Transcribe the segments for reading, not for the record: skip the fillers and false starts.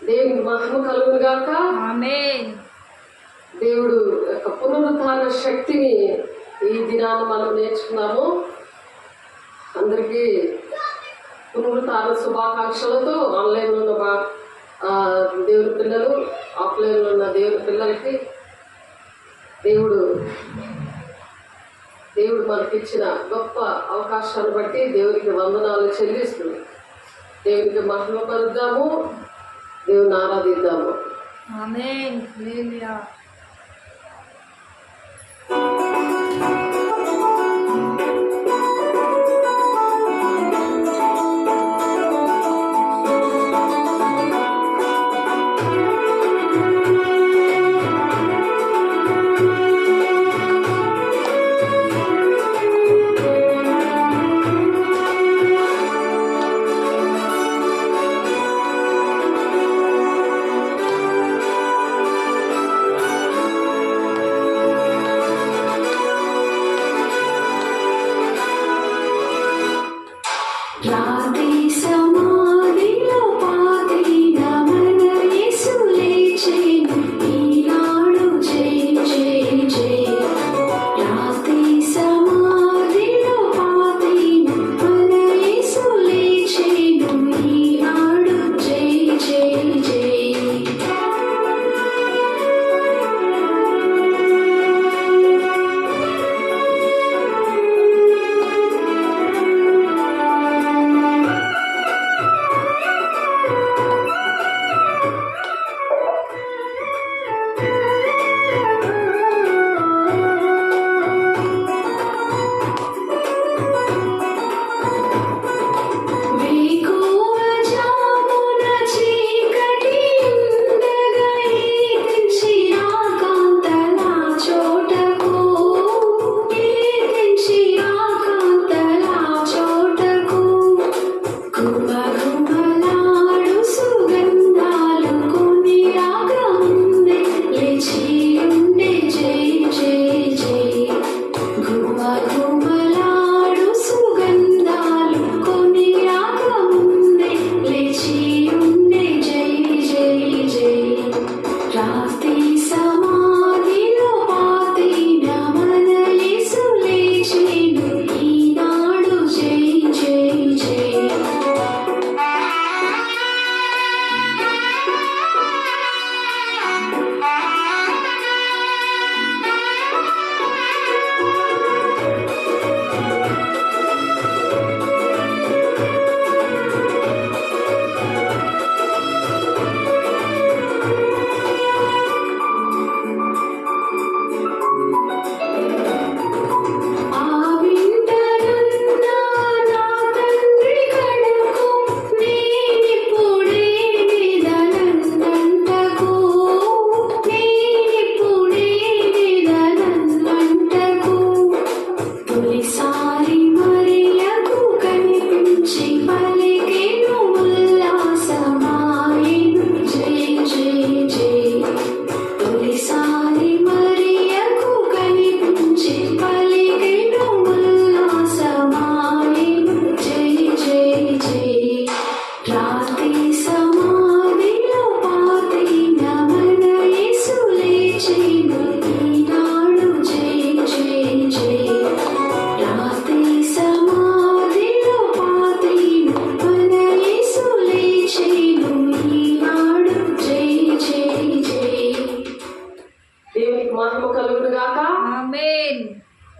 దేవునికి మహిమ కలుగును గాక. ఆమేన్. దేవుడు యొక్క పునరుద్ధాన శక్తిని ఈ దినాన్ని మనం నేర్చుకున్నాము. అందరికీ పునరుద్ధాన శుభాకాంక్షలతో ఆన్లైన్లో ఉన్న దేవుని పిల్లలు, ఆఫ్లైన్లో ఉన్న దేవుని పిల్లలకి దేవుడు మనకిచ్చిన గొప్ప అవకాశాన్ని బట్టి దేవునికి వందనాలు చెల్లిస్తుంది. దేవునికి మహిమ పరుద్దాము, దేవుని ఆరాధిద్దాము. ఆమేన్. హల్లెలూయా.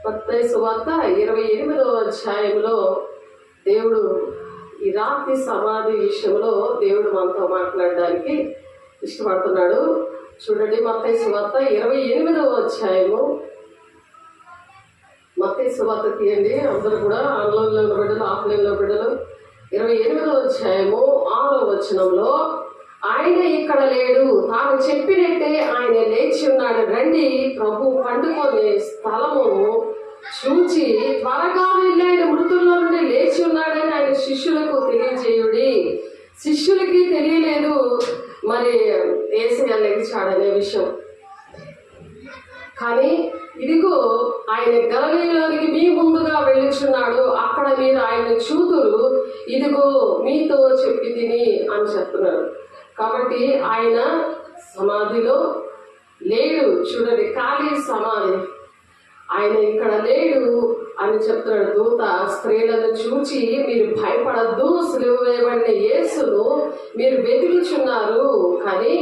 మత్తయి సువార్త 28వ అధ్యాయంలో దేవుడు ఈ రాత్రి సమాధి విషయంలో దేవుడు మనతో మాట్లాడడానికి ఇష్టపడుతున్నాడు. చూడండి, మత్తయి సువార్త 28వ అధ్యాయము. మత్తయి సువార్త తీయండి అందరూ కూడా, ఆన్లైన్లో ఉన్న బిడ్డలు, ఆఫ్లైన్లో బిడ్డలు. 28వ అధ్యాయము 6వ వచనంలో, ఆయన ఇక్కడ లేడు, తాను చెప్పినట్టే ఆయన లేచి ఉన్నాడు, రండి ప్రభు పండుకొనే స్థలమును చూచి త్వరగా వెళ్ళి ఆయన మృతుల్లో నుండి లేచి ఉన్నాడని ఆయన శిష్యులకు తెలియజేయుడి. శిష్యులకి తెలియలేదు మరి యేసయ్య లేచాడనే విషయం. కానీ ఇదిగో ఆయన గలిలయలోనికి మీ ముందుగా వెళ్ళుచున్నాడు, అక్కడ మీరు ఆయన చూతురు, ఇదిగో మీతో చెప్పి తిని అని చెప్తున్నారు. కాబట్టి ఆయన సమాధిలో లేడు. చూడండి, ఖాళీ సమాధి. ఆయన ఇక్కడ లేడు అని చెప్తున్నాడు. దూత స్త్రీలను చూచి మీరు భయపడద్దు, సిలువ వేయబడిన యేసును మీరు వెతుకుచున్నారు, కానీ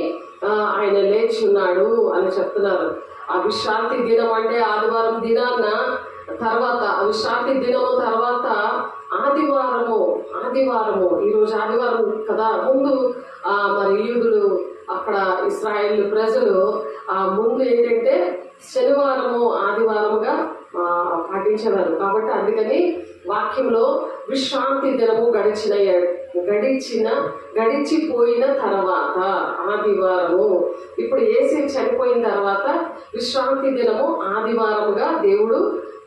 ఆయన లేచున్నాడు అని చెప్తున్నారు. ఆ విశ్రాంతి దినం అంటే ఆదివారం దినాన్న తర్వాత, విశ్రాంతి దినము తర్వాత ఆదివారము ఈరోజు ఆదివారం కదా. ముందు మరి యూదులు అక్కడ ఇశ్రాయేలు ప్రజలు ముందు ఏంటంటే శనివారము ఆదివారముగా పాటించేవారు. కాబట్టి అందుకని వాక్యంలో విశ్రాంతి దినము గడిచిపోయిన తర్వాత ఆదివారము. ఇప్పుడు యేసు చనిపోయిన తర్వాత విశ్రాంతి దినము ఆదివారముగా దేవుడు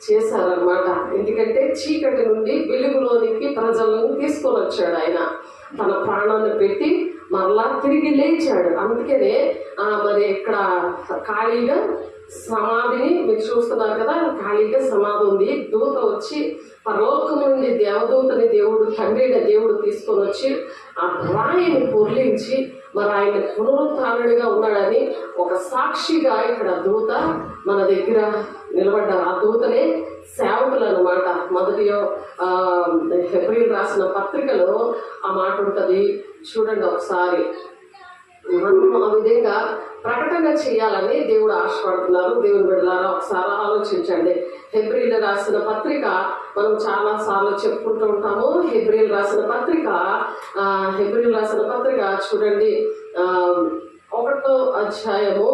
చేశారనమాట. ఎందుకంటే చీకటి నుండి వెలుగులోనికి ప్రజలను తీసుకొని వచ్చాడు. ఆయన తన ప్రాణాన్ని పెట్టి మరలా తిరిగి లేచాడు. అందుకనే మరి ఇక్కడ ఖాళీగా సమాధిని మీరు చూస్తున్నారు కదా, ఖాళీగా సమాధి ఉంది. దూత వచ్చి పరలోకం నుండి దేవదూతని తండ్రి దేవుడు తీసుకొని వచ్చి ఆ రాయిని పొర్లించి మరి ఆయన పునరుత్థానుడిగా ఉన్నాడని ఒక సాక్షిగా ఇక్కడ దూత మన దగ్గర నిలబడ్డారు. ఆ దూతనే సేవకులు అన్నమాట. మొదటి హెబ్రీయులకు రాసిన పత్రికలో ఆ మాట ఉంటుంది. చూడండి ఒకసారి. మనం ఆ విధంగా ప్రకటన చేయాలని దేవుడు ఆశపడుతున్నారు. దేవుని బిడ్డలారా ఒకసారి ఆలోచించండి. హెబ్రీయులకు రాసిన పత్రిక మనం చాలా సార్లు చెప్పుకుంటూ ఉంటాము. హెబ్రీయులకు రాసిన పత్రిక చూడండి, 1వ అధ్యాయము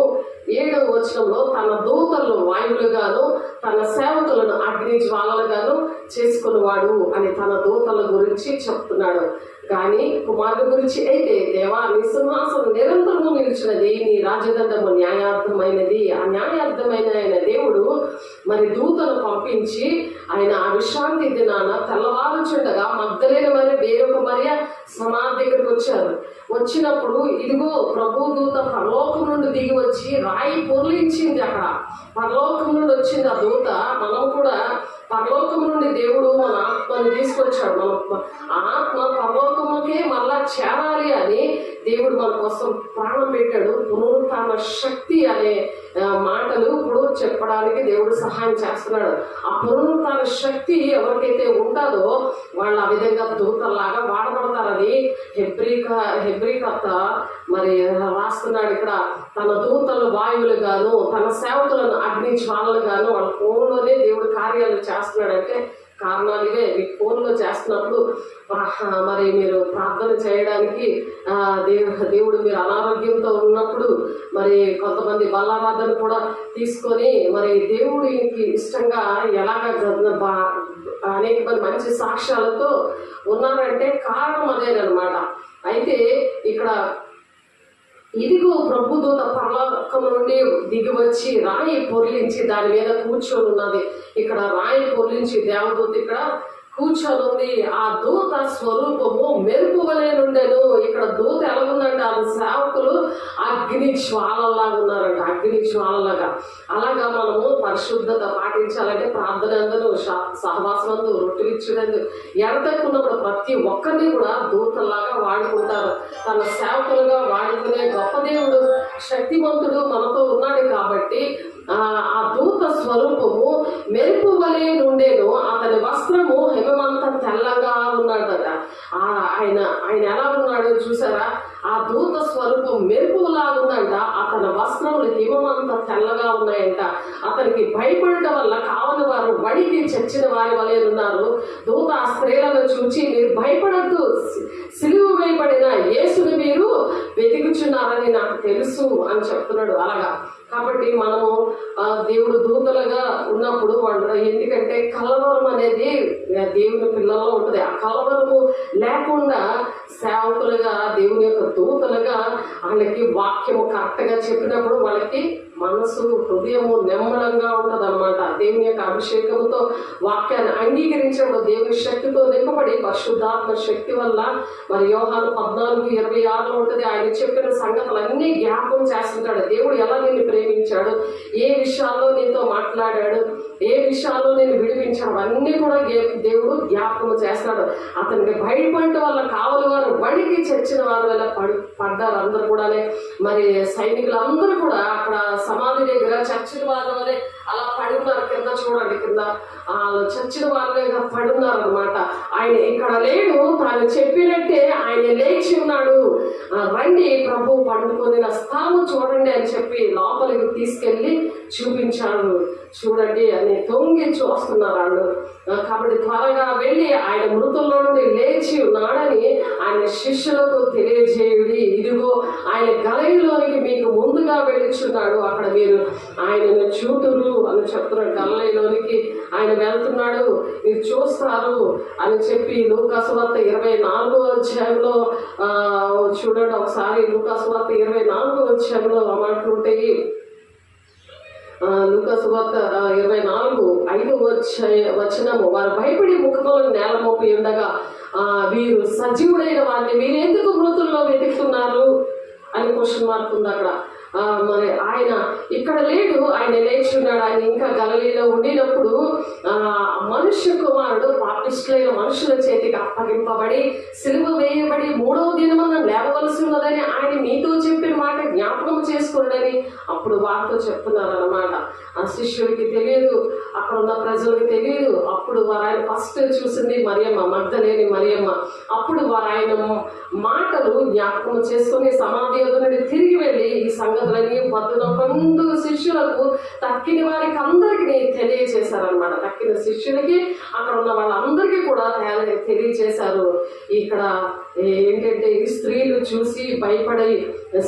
7వ వచనంలో తన దూతలను వాయువులుగాను తన సేవకులను అగ్ని జ్వాలలుగాను చేసుకునేవాడు అని తన దూతల గురించి చెప్తున్నాడు. కానీ కుమారుడు గురించి అయితే, దేవా నీ సింహాసనం నిరంతరము నిలిచినది, నీ రాజదండము న్యాయార్థమైనది. ఆ న్యాయార్థమైన ఆయన దేవుడు మరి దూతను పంపించి ఆయన ఆ విశ్రాంతి దినాన తెల్లవారుచుండగా మగ్దలేని మరి వేరొక మరియ సమాధి దగ్గరికి వచ్చారు. వచ్చినప్పుడు ఇదిగో ప్రభు దూత పరలోకం నుండి దిగి వచ్చి రాయి పొర్లించింది. అక్కడ పరలోకం నుండి వచ్చింది ఆ దూత. మనం కూడా పరలోకం నుండి దేవుడు మన ఆత్మని తీసుకొచ్చాడు. మన ఆత్మ పరలోకముకే మళ్ళా చేరాలి అని దేవుడు మన కోసం ప్రాణం పెట్టాడు. పునరుత్థాన శక్తి అనే మాటలు ఇప్పుడు చెప్పడానికి దేవుడు సహాయం చేస్తున్నాడు. ఆ పునరుత్థాన శక్తి ఎవరికైతే ఉంటుందో వాళ్ళు ఆ విధంగా దూతల్లాగా వాడబడతారని హెబ్రీకర్త మరి రాస్తున్నాడు. ఇక్కడ తన దూతలు వాయువులుగాను తన సేవకులను అగ్ని జ్వాలలుగాను వాళ్ళ ఫోన్లోనే దేవుడు కార్యాలు చేస్తున్నాడంటే కారణాలు ఇవే. మీ ఫోన్లో చేస్తున్నప్పుడు మరి మీరు ప్రార్థన చేయడానికి దేవుడు మీరు అనారోగ్యంతో ఉన్నప్పుడు మరి కొంతమంది బలారాధన కూడా తీసుకొని మరి దేవుడికి ఇష్టంగా ఎలాగ అనేక మంది మంచి సాక్ష్యాలతో ఉన్నారంటే కారణం అదేనమాట. అయితే ఇక్కడ ఇదిగో ప్రభుదూత పరలోకం నుండి దిగి వచ్చి రాయి పొర్లించి దాని మీద కూర్చొని ఉన్నది. ఇక్కడ రాయి పొర్లించి దేవదూత ఇక్కడ కూర్చొని ఉంది. ఆ దూత స్వరూపము మెరుపు వలె నుండెను. ఇక్కడ దూత ఎలా ఉందంటే ఆ సేవకులు అగ్ని జ్వాలలాగా ఉన్నారంట, అగ్ని జ్వాలలాగా. అలాగా మనము పరిశుద్ధత పాటించాలంటే ప్రార్థన అందరూ సహవాసం అందు రొట్టెలు ఇచ్చడందు ఎడతెక్కున్నప్పుడు ప్రతి ఒక్కరిని కూడా దూతలాగా వాడుకుంటారు. తన సేవకులుగా వాడుకునే గొప్ప దేవుడు శక్తివంతుడు మనతో ఉన్నాడు. కాబట్టి ఆ దూత స్వరూపము మెరుపు వలె నుండేను. అతని వస్త్రము హిమమంత తెల్లగా ఉన్నాడట. ఆయన ఎలా ఉన్నాడో చూసారా? ఆ దూత స్వరూపం మెరుపులాగా ఉందంట. అతని వస్త్రములు హిమమంత తెల్లగా ఉన్నాయంట. అతనికి భయపడటం వల్ల కావని వారు వడికి చచ్చిన వారి వలె ఉన్నారు. దూత ఆ స్త్రీలను చూచి మీరు భయపడద్దు, సిలువ వేయబడిన యేసుని మీరు వెతుకుచున్నారని నాకు తెలుసు అని చెప్తున్నాడు. అలాగా కాబట్టి మనము దేవుడు దూతలుగా ఉన్నప్పుడు వాళ్ళు ఎందుకంటే కలవరం అనేది దేవుని పిల్లల్లో ఉంటుంది. ఆ కలవరము లేకుండా సేవకులుగా దేవుని యొక్క దూతలుగా వాళ్ళకి వాక్యము కరెక్ట్గా చెప్పినప్పుడు వాళ్ళకి మనసు హృదయము నెమ్మలంగా ఉంటుంది అనమాట. దేవుని యొక్క అభిషేకంతో వాక్యాన్ని అంగీకరించినప్పుడు దేవుని శక్తితో నింపబడి పరిశుద్ధాత్మ శక్తి వల్ల మరి యోహాను 14:26 ఉంటుంది. ఆయన చెప్పిన సంగతులన్నీ జ్ఞాపకం చేస్తుంటాడు. దేవుడు ఎలా నిన్ను ప్రేమించాడు, ఏ విషయాల్లో నీతో మాట్లాడాడు, ఏ విషయాల్లో నేను విడిపించాడు, అన్నీ కూడా దేవుడు జ్ఞాపకం చేస్తాడు. అతనికి భయపడ్డ వాళ్ళ కావలి వారు వడికి చచ్చిన వారు వల్ల పడ్డారు అందరూ కూడానే. మరి సైనికులందరూ కూడా అక్కడ సమాధి దగ్గర చచ్చిన వారి వల్లే అలా పడున్నారు. కింద చూడండి, కింద చచ్చిన వాళ్ళగా పడున్నారు అనమాట. ఆయన ఇక్కడ లేడు, తాను చెప్పినట్టే ఆయన లేచి ఉన్నాడు, రండి ప్రభు పండుకొని స్థలము చూడండి అని చెప్పి లోపలికి తీసుకెళ్ళి చూపించాడు. చూడండి అని తొంగి చూస్తున్నారు వాళ్ళు. కాబట్టి త్వరగా వెళ్ళి ఆయన మృతుల్లో నుండి లేచి ఉన్నాడని ఆయన శిష్యులకు తెలియజేయుడి, ఇదిగో ఆయన గలిలలోనికి మీకు ముందుగా వెళ్ళిచున్నాడు, అక్కడ మీరు ఆయనను చూతురు అని చెప్తున్నాడు. గలిలలోనికి ఆయన వెళ్తున్నాడు, మీరు చూస్తారు అని చెప్పి లూకా సువార్త 24వ అధ్యాయంలో చూడండి ఒకసారి. లూకా సువార్త 24వ అధ్యాయంలో ఆ మాటలు ఉంటాయి. లూకా సువార్త 24:5 వారు భయపడి ముఖములను నేల మోపి ఉండగా వీరు సజీవుడైన వారిని మీరు ఎందుకు మృతుల్లో వెతుకుతున్నారు అని క్వశ్చన్ మార్క్ ఉంది అక్కడ. మరి ఆయన ఇక్కడ లేడు, ఆయన లేచి ఉన్నాడు. ఆయన ఇంకా గలిలీలో ఉండినప్పుడు మనుష్య కుమారుడు పాపిష్టులైన మనుషుల చేతికి అప్పగింపబడి సిలువ వేయబడి 3వ దినమున లేవవలసి ఉన్నదని ఆయన మీతో చెప్పిన మాట జ్ఞాపకం చేసుకోండి అప్పుడు వారితో చెప్తున్నారు అన్నమాట. ఆ శిష్యుడికి తెలియదు, అక్కడ ఉన్న ప్రజలకు తెలియదు. అప్పుడు వారు ఆయన ఫస్ట్ చూసింది మరియమ్మ, మగ్దలేని మరియమ్మ. అప్పుడు వారు ఆయన మాటలు జ్ఞాపకం చేసుకుని సమాధి యొద్ద నుండి తిరిగి వెళ్ళి ఈ సంగతులన్నీ 11 శిష్యులకు తక్కిన వారికి అందరికీ తెలియచేశారనమాట. తక్కిన శిష్యులకి అక్కడ ఉన్న వాళ్ళందరికీ కూడా తెలియచేశారు. ఇక్కడ ఏంటంటే ఈ స్త్రీలు చూసి భయపడి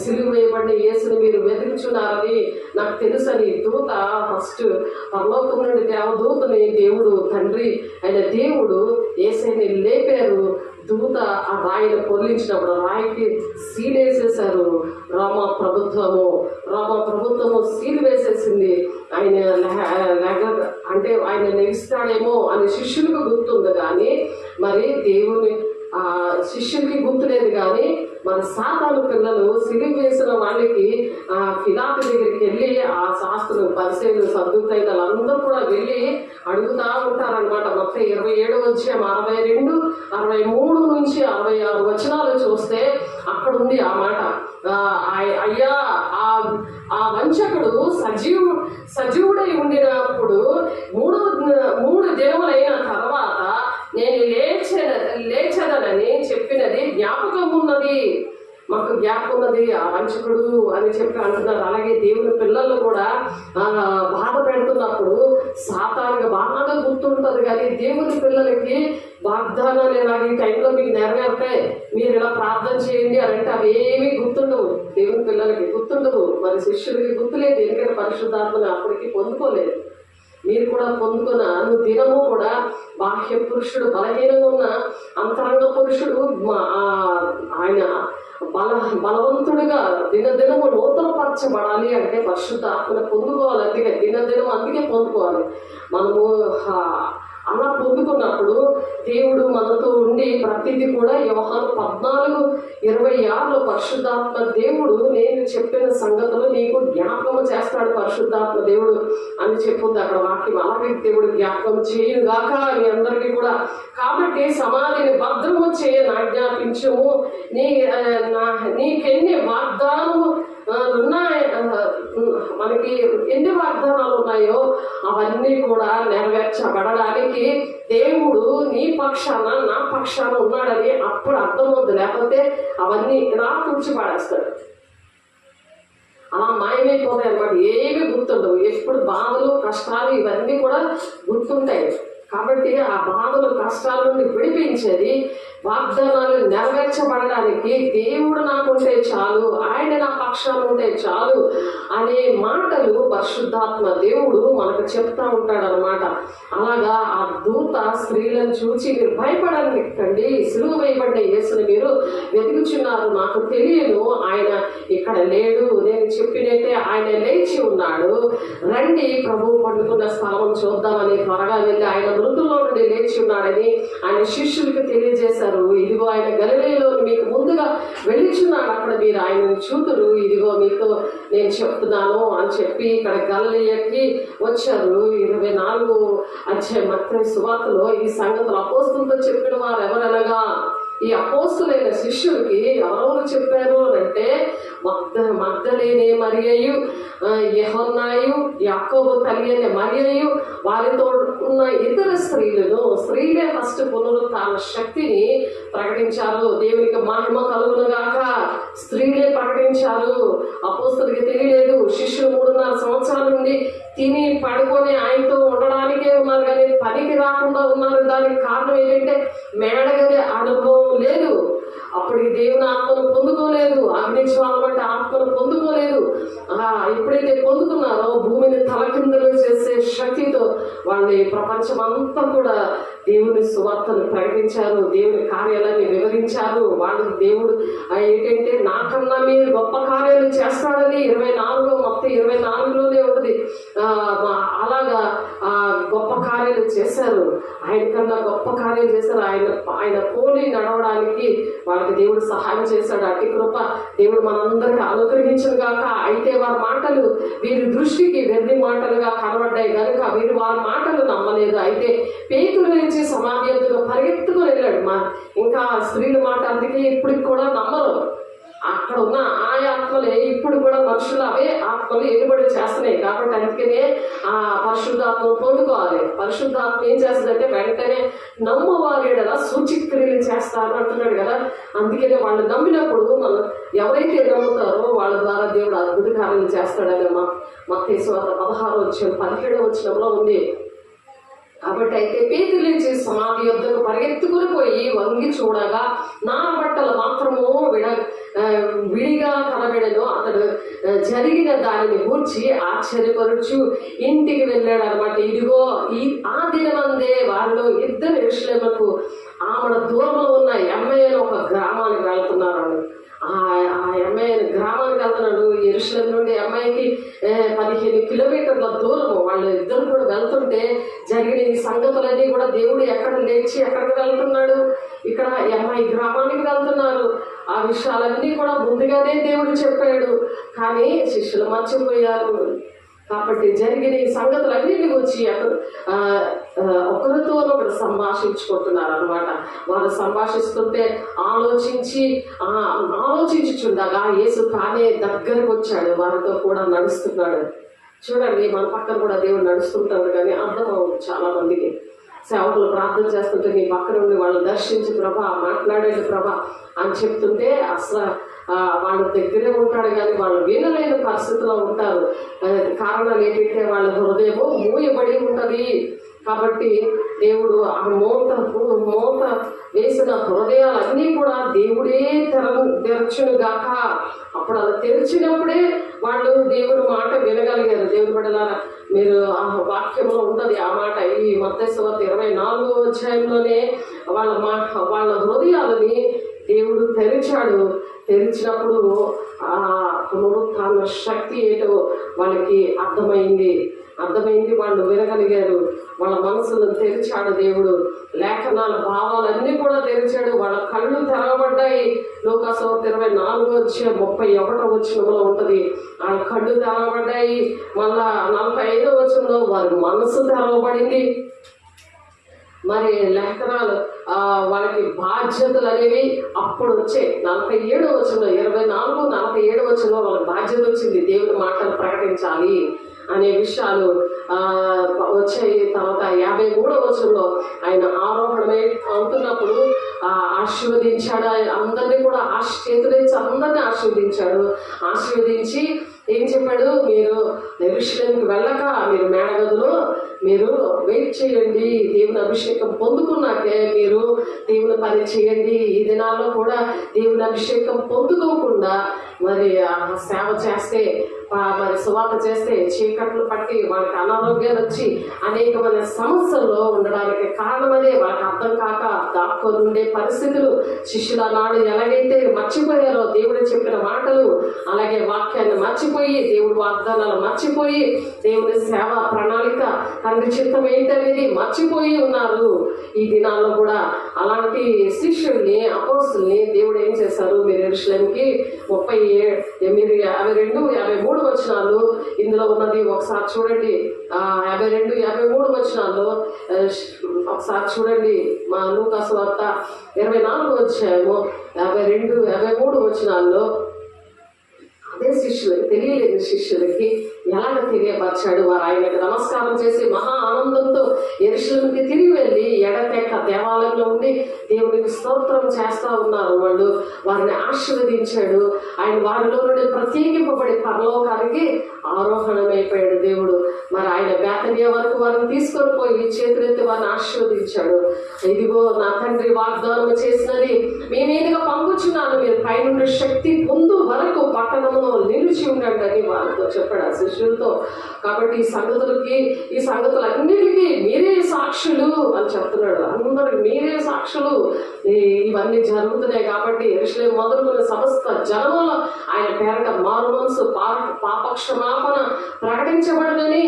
సిలువ వేయబడిన యేసుని మీరు వెతుకుచున్నారని నాకు తెలుసని దూత ఫస్ట్ పరలోకం నుండి దేవదూతని దేవుడు తండ్రి ఆయన దేవుడు యేసుని లేపారు. దూత ఆ రాయిని పొర్లించినప్పుడు రాయికి సీల్ వేసేసారు. రోమా ప్రభుత్వము సీల్ వేసేసింది. ఆయన అంటే ఆయన లెగిస్తాడేమో అని శిష్యులకు గుర్తుంది, కానీ మరి దేవుని శిష్యులకి గుర్తులేదు. కానీ మన సాతాను పిల్లలు సిలువ వేసిన వాళ్ళకి పిలాతు దగ్గరికి వెళ్ళి ఆ శాస్త్రులు పరిశీలు సద్దుకైతలు అందరూ కూడా వెళ్ళి అడుగుతా ఉంటారనమాట. మొత్తం 27వ అధ్యాయం 62, 63 నుంచి 66 వచనాలు చూస్తే అక్కడ ఉంది ఆ మాట. అయ్యా ఆ వంచకుడు సజీవుడై ఉండినప్పుడు 3 దినములైన తర్వాత నేను లేచదనని చెప్పినది జ్ఞాపకం ఉన్నది, మాకు జ్ఞాపకం ఉన్నది ఆ వంచకుడు అని చెప్పి అంటున్నారు. అలాగే దేవుని పిల్లలు కూడా బాధ పెడుతున్నప్పుడు సాతానుగా బాగా గుర్తుంటుంది, కానీ దేవుని పిల్లలకి వాగ్దానాలు ఇలాగ ఈ టైంలో మీకు నెరవేరుతాయి, మీరు ఇలా ప్రార్థన చేయండి అని అంటే అవి ఏమీ గుర్తుండవు. దేవుని పిల్లలకి గుర్తుండవు, మరి శిష్యులకి గుర్తులేదు. ఎందుకంటే పరిశుద్ధాత్మని అప్పటికి పొందుకోలేదు. మీరు కూడా పొందుకున్న నువ్వు దినము కూడా బాహ్య పురుషుడు బలహీనంగా ఉన్న అంతరంగ పురుషుడు ఆయన బలవంతుడిగా దినదినము నూతనపరచబడాలి అంటే పరిశుద్ధాత్మను పొందుకోవాలి. అందుకే పొందుకోవాలి. మనము అలా పొందుకున్నప్పుడు దేవుడు మనతో ఉండి ప్రతిదీ కూడా యోహాను 14:26 పరిశుద్ధాత్మ దేవుడు నేను చెప్పిన సంగతులు నీకు జ్ఞాపకం చేస్తాడు పరిశుద్ధాత్మ దేవుడు అని చెప్పుంది అక్కడ వాక్యం. అలాగే దేవుడు జ్ఞాపకం చేయుగాక మీ అందరికీ కూడా. కాబట్టి సమాధిని భద్రము చేయని ఆజ్ఞాపించము. నీకెన్ని వాగ్దానము ఉన్నాయి, మనకి ఎన్ని వాగ్దానాలు ఉన్నాయో అవన్నీ కూడా నెరవేర్చబడడానికి దేవుడు నీ పక్షాన నా పక్షాన ఉన్నాడని అప్పుడు అర్థమవుతుంది. లేకపోతే అవన్నీ ఇలా తుడిచిపడేస్తాడు, అలా మాయమైపోతాయి అన్నమాట. ఏమి గుర్తుండవు. ఎప్పుడు బాధలు కష్టాలు ఇవన్నీ కూడా గుర్తుంటాయి. కాబట్టి ఆ బాధలు కష్టాల నుండి విడిపించేది వాగ్దానాలు నెరవేర్చబడడానికి దేవుడు నాకుంటే చాలు, ఆయన నా పక్షాలు ఉంటే చాలు అనే మాటలు పరిశుద్ధాత్మ దేవుడు మనకు చెప్తా ఉంటాడు అనమాట. అలాగా ఆ దూత స్త్రీలను చూచి మీరు భయపడకండి, సిలువ వేయబడిన యేసుని మీరు వెతుకుచున్నారు, నాకు తెలియను, ఆయన ఇక్కడ లేడు, నేను చెప్పినట్టే ఆయన లేచి ఉన్నాడు, రండి ప్రభు పండుకున్న స్థలం చూద్దామని త్వరగా వెళ్ళి ఆయన మృతుల్లో నుండి లేచి ఉన్నాడని ఆయన శిష్యులకు తెలియజేశారు. ఇదిగో ఆయన గలిలయలో మీకు ముందుగా వెళ్ళిచున్నాడు, అక్కడ మీరు ఆయనను చూతురు, ఇదిగో మీతో నేను చెప్తున్నాను అని చెప్పి ఇక్కడ గలిలయకి వచ్చారు. 24 అధ్యాయం మత్తయి సువార్తలో ఈ సంగతులు అపోస్తులతో చెప్పిన వారు ఎవరనగా, ఈ అపోస్తులైన శిష్యులకి ఎవరెవరు చెప్పారు అంటే మగ్దలేనే మరియయు, యోహన్నాయు, యాకోబు తల్లి అనే మరియయు, వారితో ఉన్న ఇతర స్త్రీలే ఫస్ట్ పునరుత్థాన శక్తిని ప్రకటించారు. దేవునికి మహిమ కలుగును గాక. స్త్రీలే ప్రకటించారు. అపోస్తులకి తెలియలేదు. శిష్యులు 3.5 సంవత్సరాల నుండి తిని పడుకొని ఆయనతో ఉండడానికే ఉన్నారు, కానీ పనికి రాకుండా ఉన్నారు. దానికి కారణం ఏంటంటే మేడగది అనుభవం లేదు. అప్పటికి దేవుని ఆత్మను పొందుకోలేదు, అగ్నిజ్వాల వంటి ఆత్మను పొందుకోలేదు. ఎప్పుడైతే పొందుకున్నారో భూమిని తలకిందులు చేసే శక్తితో వాళ్ళని ప్రపంచం అంతా కూడా దేవుని సువార్తను ప్రకటించారు, దేవుని కార్యాలని వివరించారు. వాళ్ళకి దేవుడు ఏంటంటే నాకన్నా మీరు గొప్ప కార్యాలు చేస్తాడని 24లోనే ఉంటుంది. అలాగా గొప్ప కార్యాలు చేశారు. ఆయన కన్నా గొప్ప కార్యాలు చేశారు. ఆయన పోలి నడవడానికి వాళ్ళకి దేవుడు సహాయం చేశాడు. అట్టి కృప దేవుడు మనందరికీ అనుగ్రహించును గాక. అయితే వారి మాటలు వీరి దృష్టికి వెర్రి మాటలుగా కనబడ్డాయి కనుక వీరు వారి మాటలు నమ్మలేదు. అయితే పేతురు నుంచి సమాధి ఎదురుగా పరిగెత్తుకుని వెళ్ళాడు. ఇంకా స్త్రీల మాట అందుకే ఇప్పటికి కూడా నమ్మరు. అక్కడ ఉన్న ఆ ఆత్మలే ఇప్పుడు కూడా మనుషులు అవే ఆత్మలు ఎలుబడి చేస్తున్నాయి. కాబట్టి అందుకనే ఆ పరిశుద్ధాత్మను పొందుకోవాలి. పరిశుద్ధాత్మ ఏం చేస్తుందంటే వెంటనే నమ్మవారి సూచిక్రియలు చేస్తారు అంటున్నాడు కదా. అందుకనే వాళ్ళు నమ్మినప్పుడు మనం ఎవరైతే నమ్ముతారో వాళ్ళ ద్వారా దేవుడు అద్భుత కార్యాలు చేస్తాడని మత్తయి సువార్త 16:17 ఉంది. కాబట్టి అయితే పేతురు లేచి సమాధి యొద్దకు పరిగెత్తుకుని పోయి వంగి చూడగా నా బట్టలు మాత్రము విడిగా కనబడెను. అతడు జరిగిన దానిని గూర్చి ఆశ్చర్యపరుచు ఇంటికి వెళ్ళాడు అనమాట. ఇదిగో ఆ దినమందే వారిలో 2 యెరూషలేముకు ఆమె దూరంలో ఉన్న ఎమ్మయ్య ఒక గ్రామానికి వెళ్తున్నారు. ఆ ఎమ్మయ్య గ్రామానికి వెళ్తున్నాడు. యెరూషలేం నుండి ఎమ్మయ్యకి 15 కిలోమీటర్ల దూరము. వాళ్ళు ఇద్దరు కూడా వెళ్తుంటే జరిగిన ఈ సంగతులన్నీ కూడా దేవుడు ఎక్కడ లేచి ఎక్కడికి వెళ్తున్నాడు, ఇక్కడ ఎమ్మయ్య గ్రామానికి వెళ్తున్నారు. ఆ విషయాలన్నీ కూడా ముందుగానే దేవుడు చెప్పాడు, కానీ శిష్యులు మర్చిపోయారు. కాబట్టి జరిగిన ఈ సంగతులన్నింటి గురించి ఒకరితో ఒకరు సంభాషించుకుంటున్నారు అనమాట. వారు సంభాషిస్తుంటే ఆలోచించుచుండగా యేసు తానే దగ్గరకు వచ్చాడు, వారితో కూడా నడుస్తున్నాడు. చూడండి, మన పక్కన కూడా దేవుడు నడుస్తుంటాడు, కానీ అర్థం అవుతుంది చాలా మందికి. సేవకులు ప్రార్థన చేస్తుంటే నీ పక్కన ఉండి వాళ్ళు దర్శించి ప్రభా మాట్లాడేది ప్రభా అని చెప్తుంటే అసలు వాళ్ళ దగ్గరే ఉంటాడు, కానీ వాళ్ళు వినలేని పరిస్థితిలో ఉంటారు. కారణాలు ఏంటంటే వాళ్ళ హృదయము మూయబడి ఉంటుంది. కాబట్టి దేవుడు ఆ మూత వేసిన హృదయాలన్నీ కూడా దేవుడే తెరచును గాక. అప్పుడు అలా తెరిచినప్పుడే వాళ్ళు దేవుని మాట వినగలిగారు. దేవుని బిడ్డలారా, మీరు ఆ వాక్యంలో ఉంటుంది ఆ మాట. ఈ మత్తయి సువార్త 24వ అధ్యాయంలోనే వాళ్ళ హృదయాలని దేవుడు తెరిచాడు. తెరిచినప్పుడు ఆ పునరుత్థాన శక్తి ఏంటో వాళ్ళకి అర్థమైంది. వాళ్ళు వినగలిగారు. వాళ్ళ మనసులను తెరిచాడు దేవుడు. లేఖనాల భావాలన్నీ కూడా తెరిచాడు. వాళ్ళ కళ్ళు తెరవబడ్డాయి. లోకాసువార్త 24:31 ఉంటుంది. వాళ్ళ కళ్ళు తెరవబడ్డాయి. మళ్ళా 45వ వచనంలో వారి మనసు తెరవబడింది. మరి లేఖనాలు వాళ్ళకి బాధ్యతలు అనేవి అప్పుడు వచ్చాయి. 47వ వచనంలో 24-47వ వచనంలో వాళ్ళకి బాధ్యత వచ్చింది. దేవుని మాటలు ప్రకటించాలి అనే విషయాలు వచ్చాయి. తర్వాత 53వ వచనంలో ఆయన ఆరోహణమై అవుతున్నప్పుడు ఆశీర్వదించాడు. అందరినీ కూడా చేతులెత్తి అందరినీ ఆశీర్వదించి ఏం చెప్పాడు, మీరు యెరూషలేముకి వెళ్ళక మీరు మేడగదిలో మీరు వెయిట్ చేయండి. దేవుని అభిషేకం పొందుకున్నాకే మీరు దేవుని పని చేయండి. ఈ దినాల్లో కూడా దేవుని అభిషేకం పొందుకోకుండా మరి సేవ చేస్తే మరి సువార్త చేస్తే చీకట్లు పట్టి వాళ్ళకి అనారోగ్యాలు వచ్చి అనేకమైన సమస్యల్లో ఉండడానికి కారణమదే. వాళ్ళకి అర్థం కాక దాక్కొని ఉండే పరిస్థితులు. శిష్యుల నాడు ఎలాగైతే మర్చిపోయారో దేవుడు చెప్పిన మాటలు, అలాగే అలాగే వాక్యాన్ని మర్చిపోయి, దేవుడి వాగ్దానాలు మర్చిపోయి, దేవుని సేవ ప్రణాళిక, తండ్రి చిత్తం ఏంటనేది మర్చిపోయి ఉన్నారు. ఈ దినాల్లో కూడా అలాంటి శిష్యుల్ని, అపోస్తుల్ని దేవుడు ఏం చేశారు? మీరు యెరూషలేముకి 52, 53 వచనాలు ఇందులో ఉన్నది. ఒకసారి చూడండి. 52, 53 వచనాల్లో ఒకసారి చూడండి. మా లూకా సువార్త 24 అధ్యాయము 52, 53 వచనాల్లో అదే శిష్యులకి, తెలియలేని శిష్యులకి ఎలాగ తెలియపరిచాడు? వారు ఆయనకు నమస్కారం చేసి మహా ఆనందంతో యెరూషలేముకి తిరిగి వెళ్ళి ఎడతెక్క దేవాలయంలో ఉండి దేవునికి స్తోత్రం చేస్తా ఉన్నారు. వారిని ఆశీర్వదించాడు. ఆయన వారిలో నుండి ప్రత్యేకింపబడి పరలోకానికి ఆరోహణమైపోయాడు దేవుడు. మరి ఆయన బేతనియా వరకు వారిని తీసుకొని పోయి చేతులెత్తి వారిని ఆశీర్వదించాడు. ఇదిగో నా తండ్రి వాగ్దానం చేసినది మీ మీదుగా పంపుచున్నాను, మీరు పైనుండి శక్తి పొందు వరకు పట్టణంలో నిలిచి ఉండండి అని వారితో చెప్పాడు, ఆ శిష్యులతో. కాబట్టి ఈ సంగతులన్నిటికీ మీరే సాక్షులు అని చెప్తున్నాడు. అందరికి మీరే సాక్షులు. ఇవన్నీ జరుగుతున్నాయి కాబట్టి యెరూషలేము మొదలుకున్న సమస్త జనములో ఆయన పేరట మారుమనసు, పాపక్షమాపణ ప్రకటించబడదని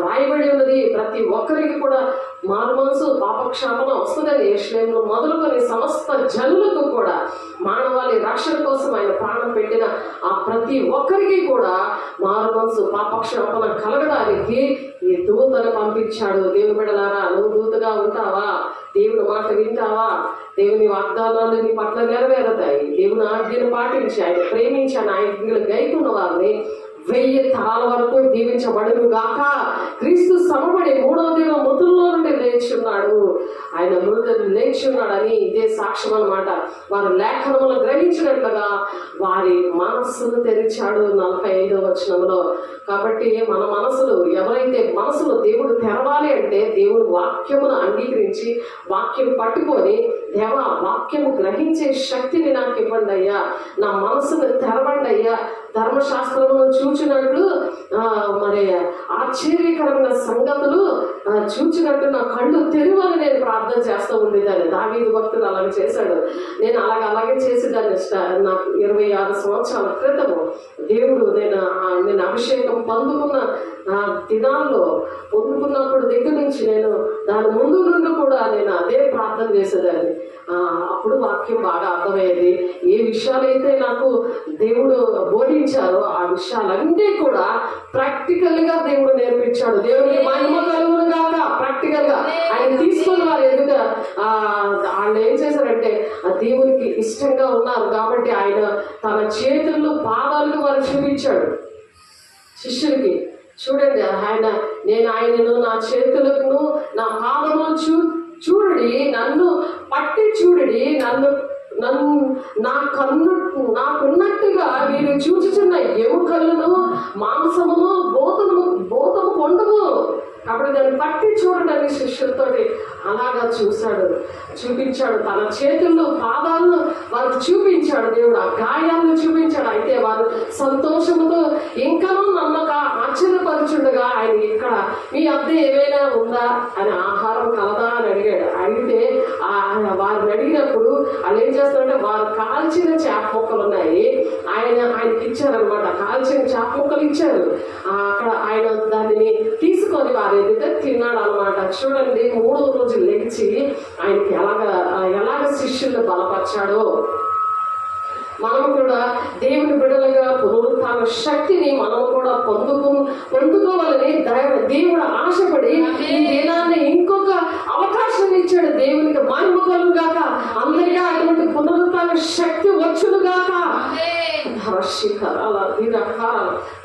రాయబడి ఉన్నది. ప్రతి ఒక్కరికి కూడా మారుమనసు, పాపక్షమాపణ వస్తుందని యెరూషలేములో మొదలుకొని సమస్త జనులకు కూడా మానవాళి రక్షణ కోసం ఆయన ప్రాణం పెట్టిన ఆ ప్రతి ఒక్కరికి కూడా మారుమనసు, పాపక్షమాపణ కలగడానికి ఈ దూతను పంపించాడు. దేవుని బిడ్డలారా, నువ్వు దూతగా ఉంటావా? దేవుని మాట వింటావా? దేవుని వాగ్దానాలు నీ పట్ల నెరవేరుతాయి. దేవుని ఆజ్ఞను పాటించి ఆయన ప్రేమించి ఆయన ఆజ్ఞలు గైకున్న వారిని 1000 తరాల వరకు దీవించబడును గాక. క్రీస్తు సమబడి 3వ దినం మృతుల్లో నుండి లేచున్నాడు. ఆయన మృతులు లేచున్నాడని ఇదే సాక్ష్యం అన్నమాట. వారు లేఖనములు గ్రహించినట్లుగా వారి మనస్సును తెరిచాడు 45వ వచనంలో. కాబట్టి మన మనసులు, ఎవరైతే మనసులు దేవుడు తెరవాలి అంటే దేవుడు వాక్యమును అంగీకరించి వాక్యం పట్టుకొని, దేవా వాక్యము గ్రహించే శక్తిని నాకు ఇవ్వండి అయ్యా, నా మనసును తెరవండి అయ్యా, ధర్మశాస్త్రమును చూచినట్లు మరి ఆశ్చర్యకరమైన సంగతులు చూచినట్టు నా కళ్ళు తెరువని నేను ప్రార్థన చేస్తూ ఉండేదాన్ని. దావీదు భక్తుడు అలాగే చేశాడు. నేను అలాగే చేసేదాన్ని. నాకు 26 సంవత్సరాల క్రితము దేవుడు నేను అభిషేకం పొందుకున్న దినాల్లో పొందుకున్నప్పుడు దగ్గర నుంచి నేను దాని ముందు నుండి కూడా నేను అదే ప్రార్థన చేసేదాన్ని. అప్పుడు వాక్యం బాగా అర్థమయ్యేది. ఏ విషయాలైతే నాకు దేవుడు బోధించారో ఆ విషయాలన్నీ కూడా ప్రాక్టికల్ గా దేవుడు నేర్పించాడు. దేవుడికి మహిమ కలుగును గాక. ప్రాక్టికల్ గా ఆయన తీసుకుని వారు ఎదుట వాళ్ళు ఏం చేశారంటే ఆ దేవునికి ఇష్టంగా ఉన్నారు కాబట్టి ఆయన తన చేతుల్లో పాదాలను వారు చూపించాడు శిష్యులకి. చూడండి, నేను ఆయనను నా చేతులను నా పాదములను చూడడి, నన్ను పట్టి చూడడి, నాకున్నట్టుగా మీరు చూచుచున్న ఎముకలను, మాంసమును, బోతము పొండము. కాబట్టి దాన్ని పట్టి చూడడానికి శిష్యులతోటి అలాగా చూపించాడు. తన చేతుల్లో పాదాలను వారికి చూపించాడు దేవుడు. ఆ గాయాలను చూపించాడు. అయితే వారు సంతోషంతో ఇంకనూ నమ్మక ఆశ్చర్యపరచుండగా ఆయన ఇక్కడ మీ వద్ద ఏమైనా ఉందా అని, ఆహారం కలదా అని అడిగాడు. అడిగితే వారిని అడిగినప్పుడు వాళ్ళు ఏం చేస్తారంటే వారు కాల్చిన చేప ముక్కలు ఉన్నాయి, ఆయనకి ఇచ్చారనమాట. కాల్చిన చేప ముక్కలు ఇచ్చారు. అక్కడ ఆయన దానిని తీసుకొని వారి ఎదుట తిన్నాడు అనమాట. చూడండి, 3వ రోజు లేచి ఆయనకి ఎలాగ శిష్యులను బలపరిచాడో మనము కూడా దేవుని బిడ్డలుగా పునరుత్థాన శక్తిని మనము కూడా పొందుకోవాలని దేవుడు ఆశపడి ఈ దినాన్ని ఇంకొక అవకాశం ఇచ్చాడు. దేవునికి మహిమ కలుగుగాక. అందరికీ అటువంటి పునరుత్థాన శక్తి వచ్చునుగాక.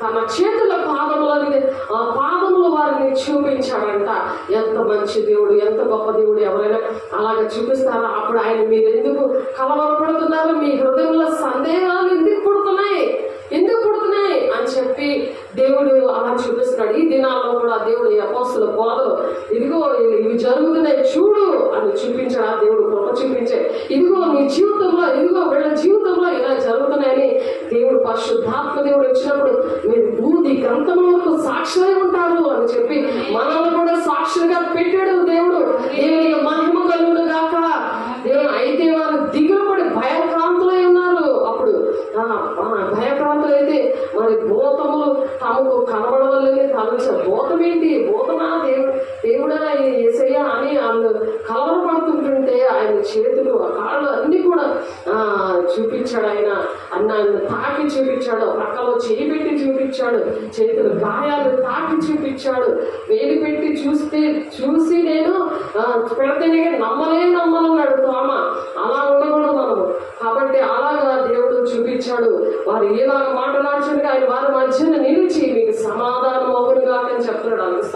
తన చేతుల పాదములు వారిని చూపించాడంట. ఎంత మంచి దేవుడు, ఎంత గొప్ప దేవుడు. ఎవరైనా అలాగే చూపిస్తారా? అప్పుడు ఆయన మీరు ఎందుకు కలవరపడుతున్నారు? మీ హృదయంలో సందేహాలు ఎందుకు పుడుతున్నాయి అని చెప్పి దేవుడు అలా చూపిస్తున్నాడు. ఈ దినాల్లో కూడా దేవుడు అపోస్తలుల బోధలు ఇదిగో ఇవి జరుగుతున్నాయి చూడు అని చూపించాడు. ఆ దేవుడు కృప చూపించే, ఇదిగో నీ జీవితంలో, ఇదిగో వీళ్ళ జీవితంలో ఇలా జరుగుతున్నాయని దేవుడు పరిశుద్ధాత్మ దేవుడు వచ్చినప్పుడు మీరు భూది గ్రంథంలో వరకు సాక్షులై ఉంటారు అని చెప్పి మనల్ని కూడా సాక్షులుగా పెట్టాడు దేవుడు. దేవునికి మహిమ కలుగును గాక. దేవుడు అయితే వారు దిగులు పడి భయక్రాంతులై ఉన్నారు. అప్పుడు భయప్రాంతులైతే మరి భూతములు తమకు కనబడవల్లని తలచారు. భూతం ఏంటి, భూతమా దేవుడా యేసయ్యా అని వాళ్ళు కలవరపడుతుంటుంటే ఆయన చేతులు కాళ్ళు అన్ని కూడా చూపించాడు. ఆయన తాకి చూపించాడు, పక్కలో చేయి పెట్టి చూపించాడు, చేతులు గాయాలు తాకి చూపించాడు, వేలు పెట్టి చూసి నేను పెడితేనే నమ్మలేమన్నాడు తోమ. అలా ఉండకూడదు మనము. కాబట్టి అలాగా దేవుడు చూపించాడు. వారు ఇలాగ మాట్లాడుచుండగా ఆయన వారి మధ్యన నిలిచి మీకు సమాధానం అవునుగా అని చెప్తున్నాడు. అందుకు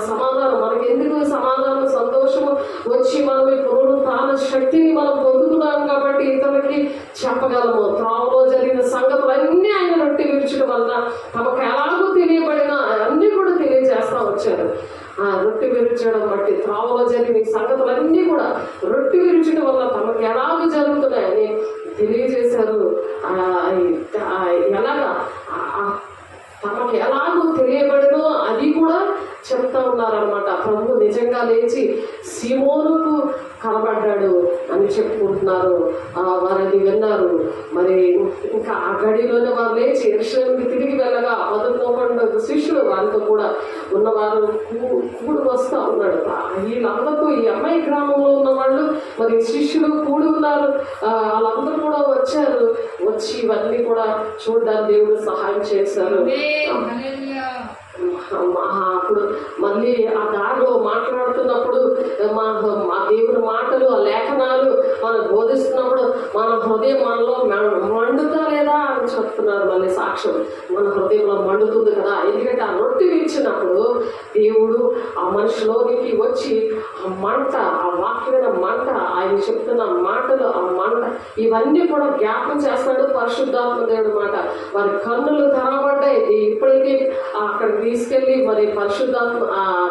సమాధానం మనకి ఎందుకు సమాధానం, సంతోషము వచ్చి మనం ఇప్పుడు తాన శక్తిని మనం పొందుతున్నాం కాబట్టి ఇతరులకి చెప్పగలము. త్రోవలో జరిగిన సంగతులన్నీ ఆయన రొట్టె విరుచడం వల్ల తమకు ఎలాగో తెలియబడిన అన్ని కూడా తెలియజేస్తా వచ్చారు. రొట్టె విరుచడం బట్టి త్రోవలో జరిగిన సంగతులన్నీ కూడా రొట్టె విరుచడం వల్ల తమకు ఎలాగ జరుగుతున్నాయని తెలియజేశారు. ఎలాగా తమకు ఎలాగో తెలియబడినో అది కూడా చెప్తా ఉన్నారనమాట. ప్రభు నిజంగా లేచి సీమోనుకు కనబడ్డాడు అని చెప్పుకుంటున్నారు. వారు అది విన్నారు. మరి ఇంకా ఆ గడిలోనే వారు లేచి యెరూషలేముకి తిరిగి వెళ్ళగా 11 శిష్యులు వారితో కూడా ఉన్నవారు కూడి వస్తా ఉన్నాడు. వీళ్ళందరితో ఈ అమ్మాయి గ్రామంలో ఉన్న వాళ్ళు మరి శిష్యులు కూడి ఉన్నారు. వాళ్ళందరూ కూడా వచ్చి ఇవన్నీ కూడా చూడడానికి దేవుడు సహాయం చేశారు. అప్పుడు మళ్ళీ ఆ దారిలో మాట్లాడుతున్నప్పుడు మా దేవుని మాటలు, ఆ లేఖనాలు మనం బోధిస్తున్నప్పుడు మన హృదయం మనలో మండుతా లేదా అని చెప్తున్నారు. మళ్ళీ సాక్ష్యం మన హృదయంలో మండుతుంది కదా. ఎందుకంటే ఆ రొట్టె విరిచినప్పుడు దేవుడు ఆ మనిషిలోనికి వచ్చి ఆ మంట, ఆ వాక్యమైన మంట, ఆయన చెప్తున్న మాటలు, ఆ మంట ఇవన్నీ కూడా జ్ఞాపకం చేస్తాడు పరిశుద్ధాత్మ దేవుడు మాట. వారి కన్నులు తెరవబడ్డాయి. ఎప్పుడైతే అక్కడ తీసుకెళ్ళి మరి పరిశుద్ధాత్మ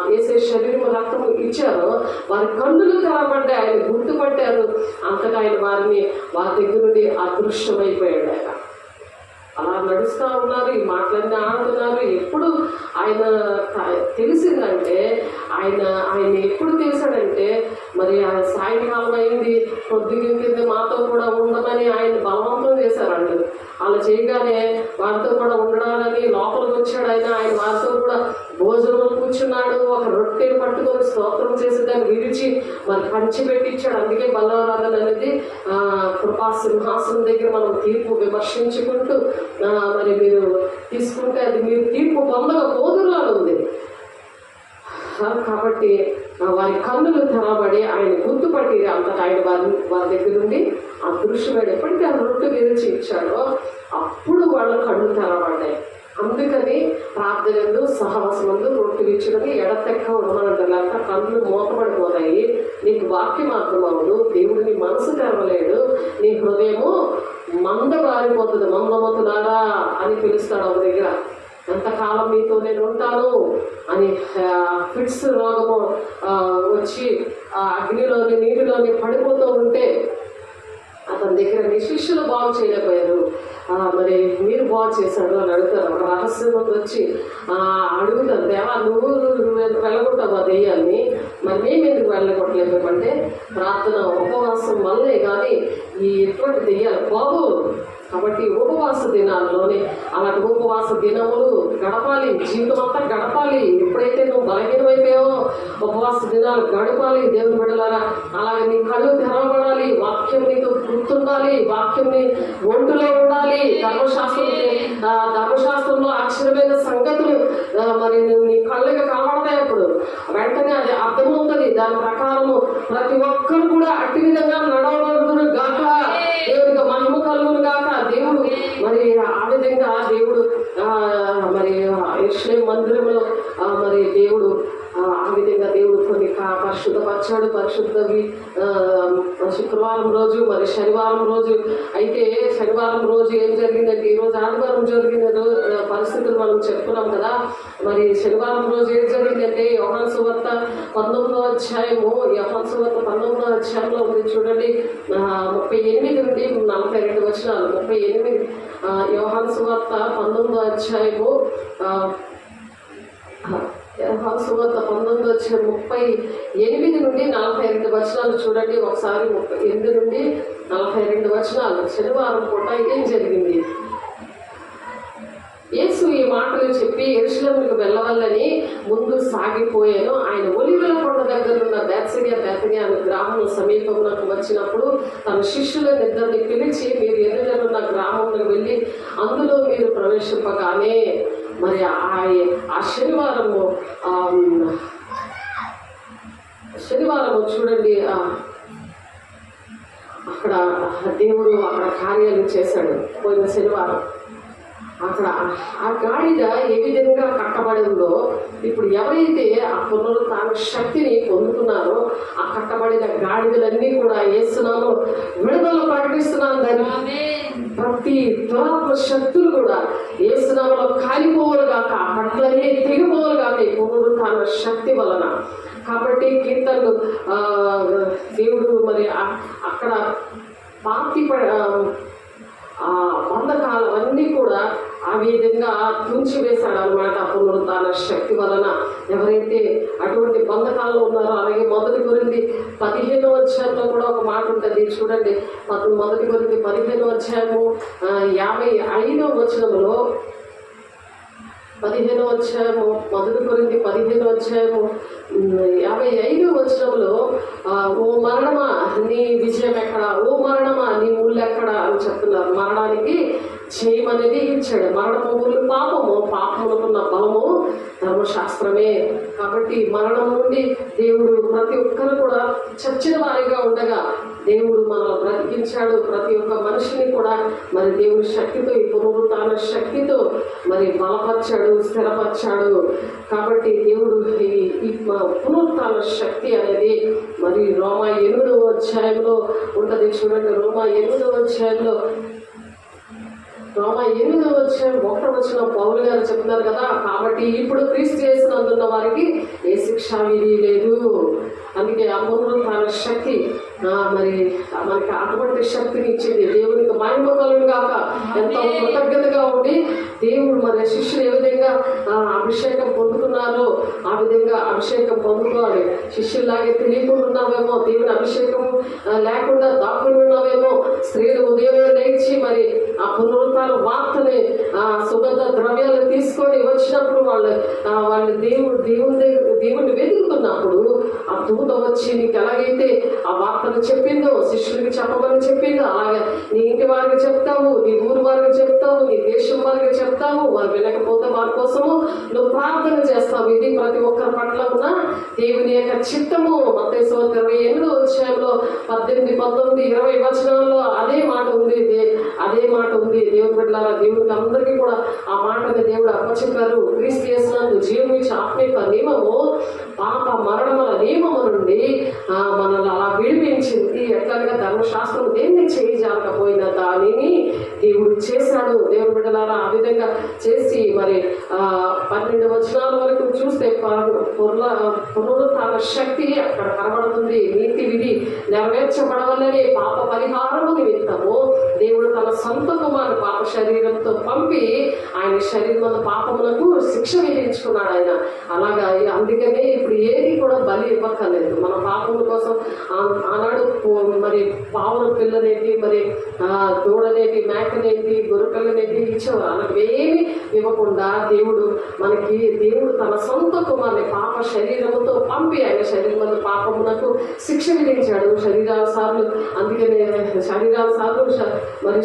వేసే శరీరం రక్తం ఇచ్చారో వారి కన్నులు తెరవబడ్డాయి. ఆయన గుర్తుపట్టారు. అంతగా ఆయన వారి దగ్గర నుండి అదృశ్యమైపోయాడు. ఆయన అలా నడుస్తూ ఉన్నారు. ఈ మాటలన్నీ ఆడుతున్నారు. ఎప్పుడు ఆయన తెలిసిందంటే ఆయన ఎప్పుడు తెలిసాడంటే మరి ఆయన సాయంకాలం అయింది, పొద్దుగింది మాతో కూడా ఉండమని ఆయన బలవంతం చేశారండి. అలా చేయగానే వారితో కూడా ఉండడాలని లోపలికి వచ్చాడు. ఆయన వారితో కూడా భోజనంలో కూర్చున్నాడు. ఒక రొట్టెని పట్టుకొని స్తోత్రం చేసి దాన్ని విరిచి మరి పంచి పెట్టించాడు. అందుకే బలరాధన అనేది కృపా సింహాసనం దగ్గర మనం తీర్పు విమర్శించుకుంటూ మరి మీరు తీసుకుంటే అది మీరు తీర్పు పొందకపోదురు అని ఉంది. కాబట్టి వారి కన్నులు తెరవబడి ఆయన గుర్తుపట్టి అంతటా ఆయన వారి దగ్గర నుండి అదృశ్యమైన ఎప్పటికీ ఆ రొట్టె విరిచి ఇచ్చాడో అప్పుడు వాళ్ళ కళ్ళు తెరవబడ్డాయి. అందుకని ప్రార్థనలు సహవాసమందు రొట్టె విరిచడానికి ఎడతెక్క ఉండమనంటారు. లేకపోతే కళ్ళు మూతపడిపోతాయి. నీకు వాక్యం అర్థమవును, దేవుడు నీ మనసు తెరవలేడు, నీ హృదయము మందబారిపోతుంది. మందమతులారా అని పిలుస్తాడు ఒక దగ్గర. ఎంతకాలం మీతో నేను ఉంటాను అని ఫిట్స్ రోగము వచ్చి అగ్నిలోని నీటిలోని పడిపోతూ ఉంటే అతని దగ్గర నీ శిష్యులు బాగు చేయలేకపోయారు, మరి మీరు బాగు చేశాడు అని అడుగుతారు. ఒక రహస్యం వచ్చి అడుగుతారు, దేవా నువ్వు వెళ్ళగొట్టావా దెయ్యాన్ని, మరి మేము ఎందుకు వెళ్ళగొట్టలేకపోతే ప్రార్థన ఉపవాసం వల్లే కానీ ఈ ఎటువంటి దెయ్యాలు బాబు. కాబట్టి ఉపవాస దినాల్లోనే అలాంటి ఉపవాస దినములు గడపాలి, జీవితం అంతా గడపాలి. ఎప్పుడైతే నువ్వు బలహీనమైపోయావో ఉపవాస దినాలు గడపాలి దేవుని బిడ్డలారా. అలాగే నీ కళ్ళు తెరవబడాలి, వాక్యం నీతో గుర్తుండాలి, వాక్యం నీ ఒంటులో ఉండాలి. ధర్మశాస్త్రంలో అక్షరమైన సంగతులు మరి నీ కళ్ళకి కనబడతాయి. అప్పుడు వెంటనే అది అర్థమవుతుంది. దాని ప్రకారము ప్రతి ఒక్కరు కూడా అట్టి విధంగా నడవబడుతురు గాక, దేవుడికి మహిమ కలుగును గాక. దేవుడు మరి ఆ విధంగా దేవుడు మరి యెరూషలేము మందిరంలో మరి దేవుడు ఆ విధంగా దేవుడు కొన్ని పరిశుద్ధపరిచాడు. పరిశుద్ధవి శుక్రవారం రోజు మరి శనివారం రోజు అయితే శనివారం రోజు ఏం జరిగిందంటే ఈరోజు ఆదివారం జరిగిన పరిస్థితులు మనం చెప్పుకున్నాం కదా. మరి శనివారం రోజు ఏం జరిగిందంటే యోహాను సువార్త 19వ అధ్యాయము, యోహాను సువార్త 19వ అధ్యాయంలో ఉంది చూడండి. 38 నుండి 42 వచనాలు. 38 యోహాను సువార్త 19వ అధ్యాయము యోహాను సువార్త 19:38 నుండి 42 వచనాలు చూడండి ఒకసారి. 38 నుండి 42 వచనాలు. శనివారం పూట ఏం జరిగింది? యేసు ఈ మాటలు చెప్పి యెరూషలేముకు వెళ్ళవల్లని ముందు సాగిపోయాను. ఆయన ఒలివల కొండ దగ్గరున్న బేత్సనియా అనే గ్రామం సమీపంలోకి వచ్చినప్పుడు తన శిష్యులనిద్దరిని పిలిచి, మీరు ఎదురున్న గ్రామంలోకి వెళ్ళి అందులో మీరు ప్రవేశింపగానే మరి ఆ శనివారము చూడండి, అక్కడ దేవుడు అక్కడ కార్యాలు చేశాడు. పోయిన శనివారం అక్కడ ఆ గాడిద ఏ విధంగా కట్టబడిందో, ఇప్పుడు ఎవరైతే ఆ పునరుత్థాన శక్తిని పొందుతున్నారో ఆ కట్టబడిన గాడిదలన్నీ కూడా యేసునామములో విడుదల ప్రకటిస్తున్నాను. దాన్ని ప్రతి దురాత్మ శక్తులు కూడా యేసునామములో కాలిపోవులుగాక, ఆ కట్టలన్నీ తెగిపోవులుగాక ఈ పునరుత్థాన శక్తి వలన. కాబట్టి కీర్తనలు దేవుడు మరి అక్కడ పాతి ఆ బంధకాలవన్నీ కూడా ఆ విధంగా తుంచివేశాడు అనమాట పునరుత్థాన శక్తి వలన. ఎవరైతే అటువంటి బంధకాల్లో ఉన్నారో, అలాగే 1 కొరింథీ 15వ అధ్యాయంలో కూడా ఒక మాట ఉంటుంది చూడండి. 1 కొరింథీ 15వ అధ్యాయము 55వ వచనంలో, 15వ అధ్యాయము 1 కొరింథీ 15వ అధ్యాయము 55వ వచనంలో, ఓ మరణమా నీ విజయం ఎక్కడ, ఓ మరణమా నీ ముళ్ళు ఎక్కడ అని చెప్తున్నారు. మరణానికి జయం అనేది ఇచ్చాడు. మరణము ముళ్ళు పాపము, పాపములకున్న బలము ధర్మశాస్త్రమే. కాబట్టి మరణం నుండి దేవుడు ప్రతి ఒక్కరు కూడా చచ్చిన వారిగా ఉండగా దేవుడు మనల్ని బ్రతికించాడు. ప్రతి ఒక్క మనిషిని కూడా మరి దేవుడి శక్తితో, ఈ పునరుత్థాన శక్తితో మరి బలపరిచాడు, స్థిరపరిచాడు. కాబట్టి దేవుడు ఈ పునరుత్థాన శక్తి అనేది మరి రోమా 8వ అధ్యాయంలో ఉంటుంది చూడండి. రోమా 8వ అధ్యాయంలో 1వ వచనం పౌలు గారు చెప్తున్నారు కదా, కాబట్టి ఇప్పుడు క్రీస్తు యేసునందున్న వారికి ఏ శిక్షా విధి లేదు. అందుకే ఆ పునరుత్థాన శక్తి మరి మనకి అటువంటి శక్తిని ఇచ్చింది. దేవునికి మహిమ కలుగును గాక. ఎంతో కృతజ్ఞతగా ఉండి దేవుడు మరి శిష్యులు ఏ విధంగా అభిషేకం పొందుతున్నారో ఆ విధంగా అభిషేకం పొందుకోవాలి. శిష్యుల్లాగే తెలియకుండా ఉన్నావేమో, దేవుని అభిషేకం లేకుండా దాక్కుని ఉన్నావేమో. స్త్రీలు ఉదయమే లేచి మరి ఆ పునరుత్థాన వార్తని, సుగంధ ద్రవ్యాలు తీసుకొని వచ్చినప్పుడు వాళ్ళు దేవుణ్ణి వెతుకుతున్నప్పుడు ఆ దూత వచ్చి నీకు ఎలాగైతే ఆ వార్తను చెప్పిందో, శిష్యులకి చెప్పమని చెప్పిందో, అలాగే నీ ఇంటి వారికి చెప్తావు, నీ ఊరు వారికి చెప్తావు, నీ దేశం వారికి చెప్తావు. వారు వినకపోతే వారి కోసము నువ్వు ప్రార్థన చేస్తావు. ఇది ప్రతి ఒక్కరి పట్ల ఉన్న దేవుని యొక్క చిత్తము. మత్తయి సువార్త 28వ అధ్యాయంలో 18, 19, 20 వచనాల్లో అదే మాట ఉంది. దేవుని బిడ్డలారా, దేవునికి అందరికీ కూడా ఆ మాటని దేవుడు అప్పచెప్పారు. క్రీస్తు యేసునందు జీవం ఇచ్చే ఆత్మీయ నియమము పాప మరణముల నియమము నుండి మనల్ని అలా విడిపించింది. ఎట్లాగా ధర్మశాస్త్రం దేన్ని చేయజాలకపోయిన దానిని దేవుడు చేశాడు. దేవుని బిడ్డలారా, ఆ విధంగా చేసి మరి 12 వచనాల వరకు చూస్తే పునరుత్థాన శక్తి అక్కడ కనబడుతుంది. నీతి విధి నెరవేర్చబడవల్లనే పాప పరిహారము నిమిత్తము దేవుడు తన సొంత కుమారు పాప శరీరంతో పంపి ఆయన శరీరం పాపములకు శిక్ష విధించుకున్నాడు ఆయన. అలాగా అందుకనే ఇప్పుడు ఏది కూడా బలి ఇవ్వక్కర్లేదు. మన పాపముల కోసం ఆనాడు మరి పావుల పిల్లనేటి, మరి దూడనేటి, మేకనేటి, గొర్రెపిల్లనేటి ఇచ్చేవారు. అలాగేమి ఇవ్వకుండా దేవుడు తన సొంత కుమారుని పాప శరీరముతో పంపి ఆయన శరీరం పాపమునకు శిక్ష విధించాడు. శరీరానుసారులు అందుకనే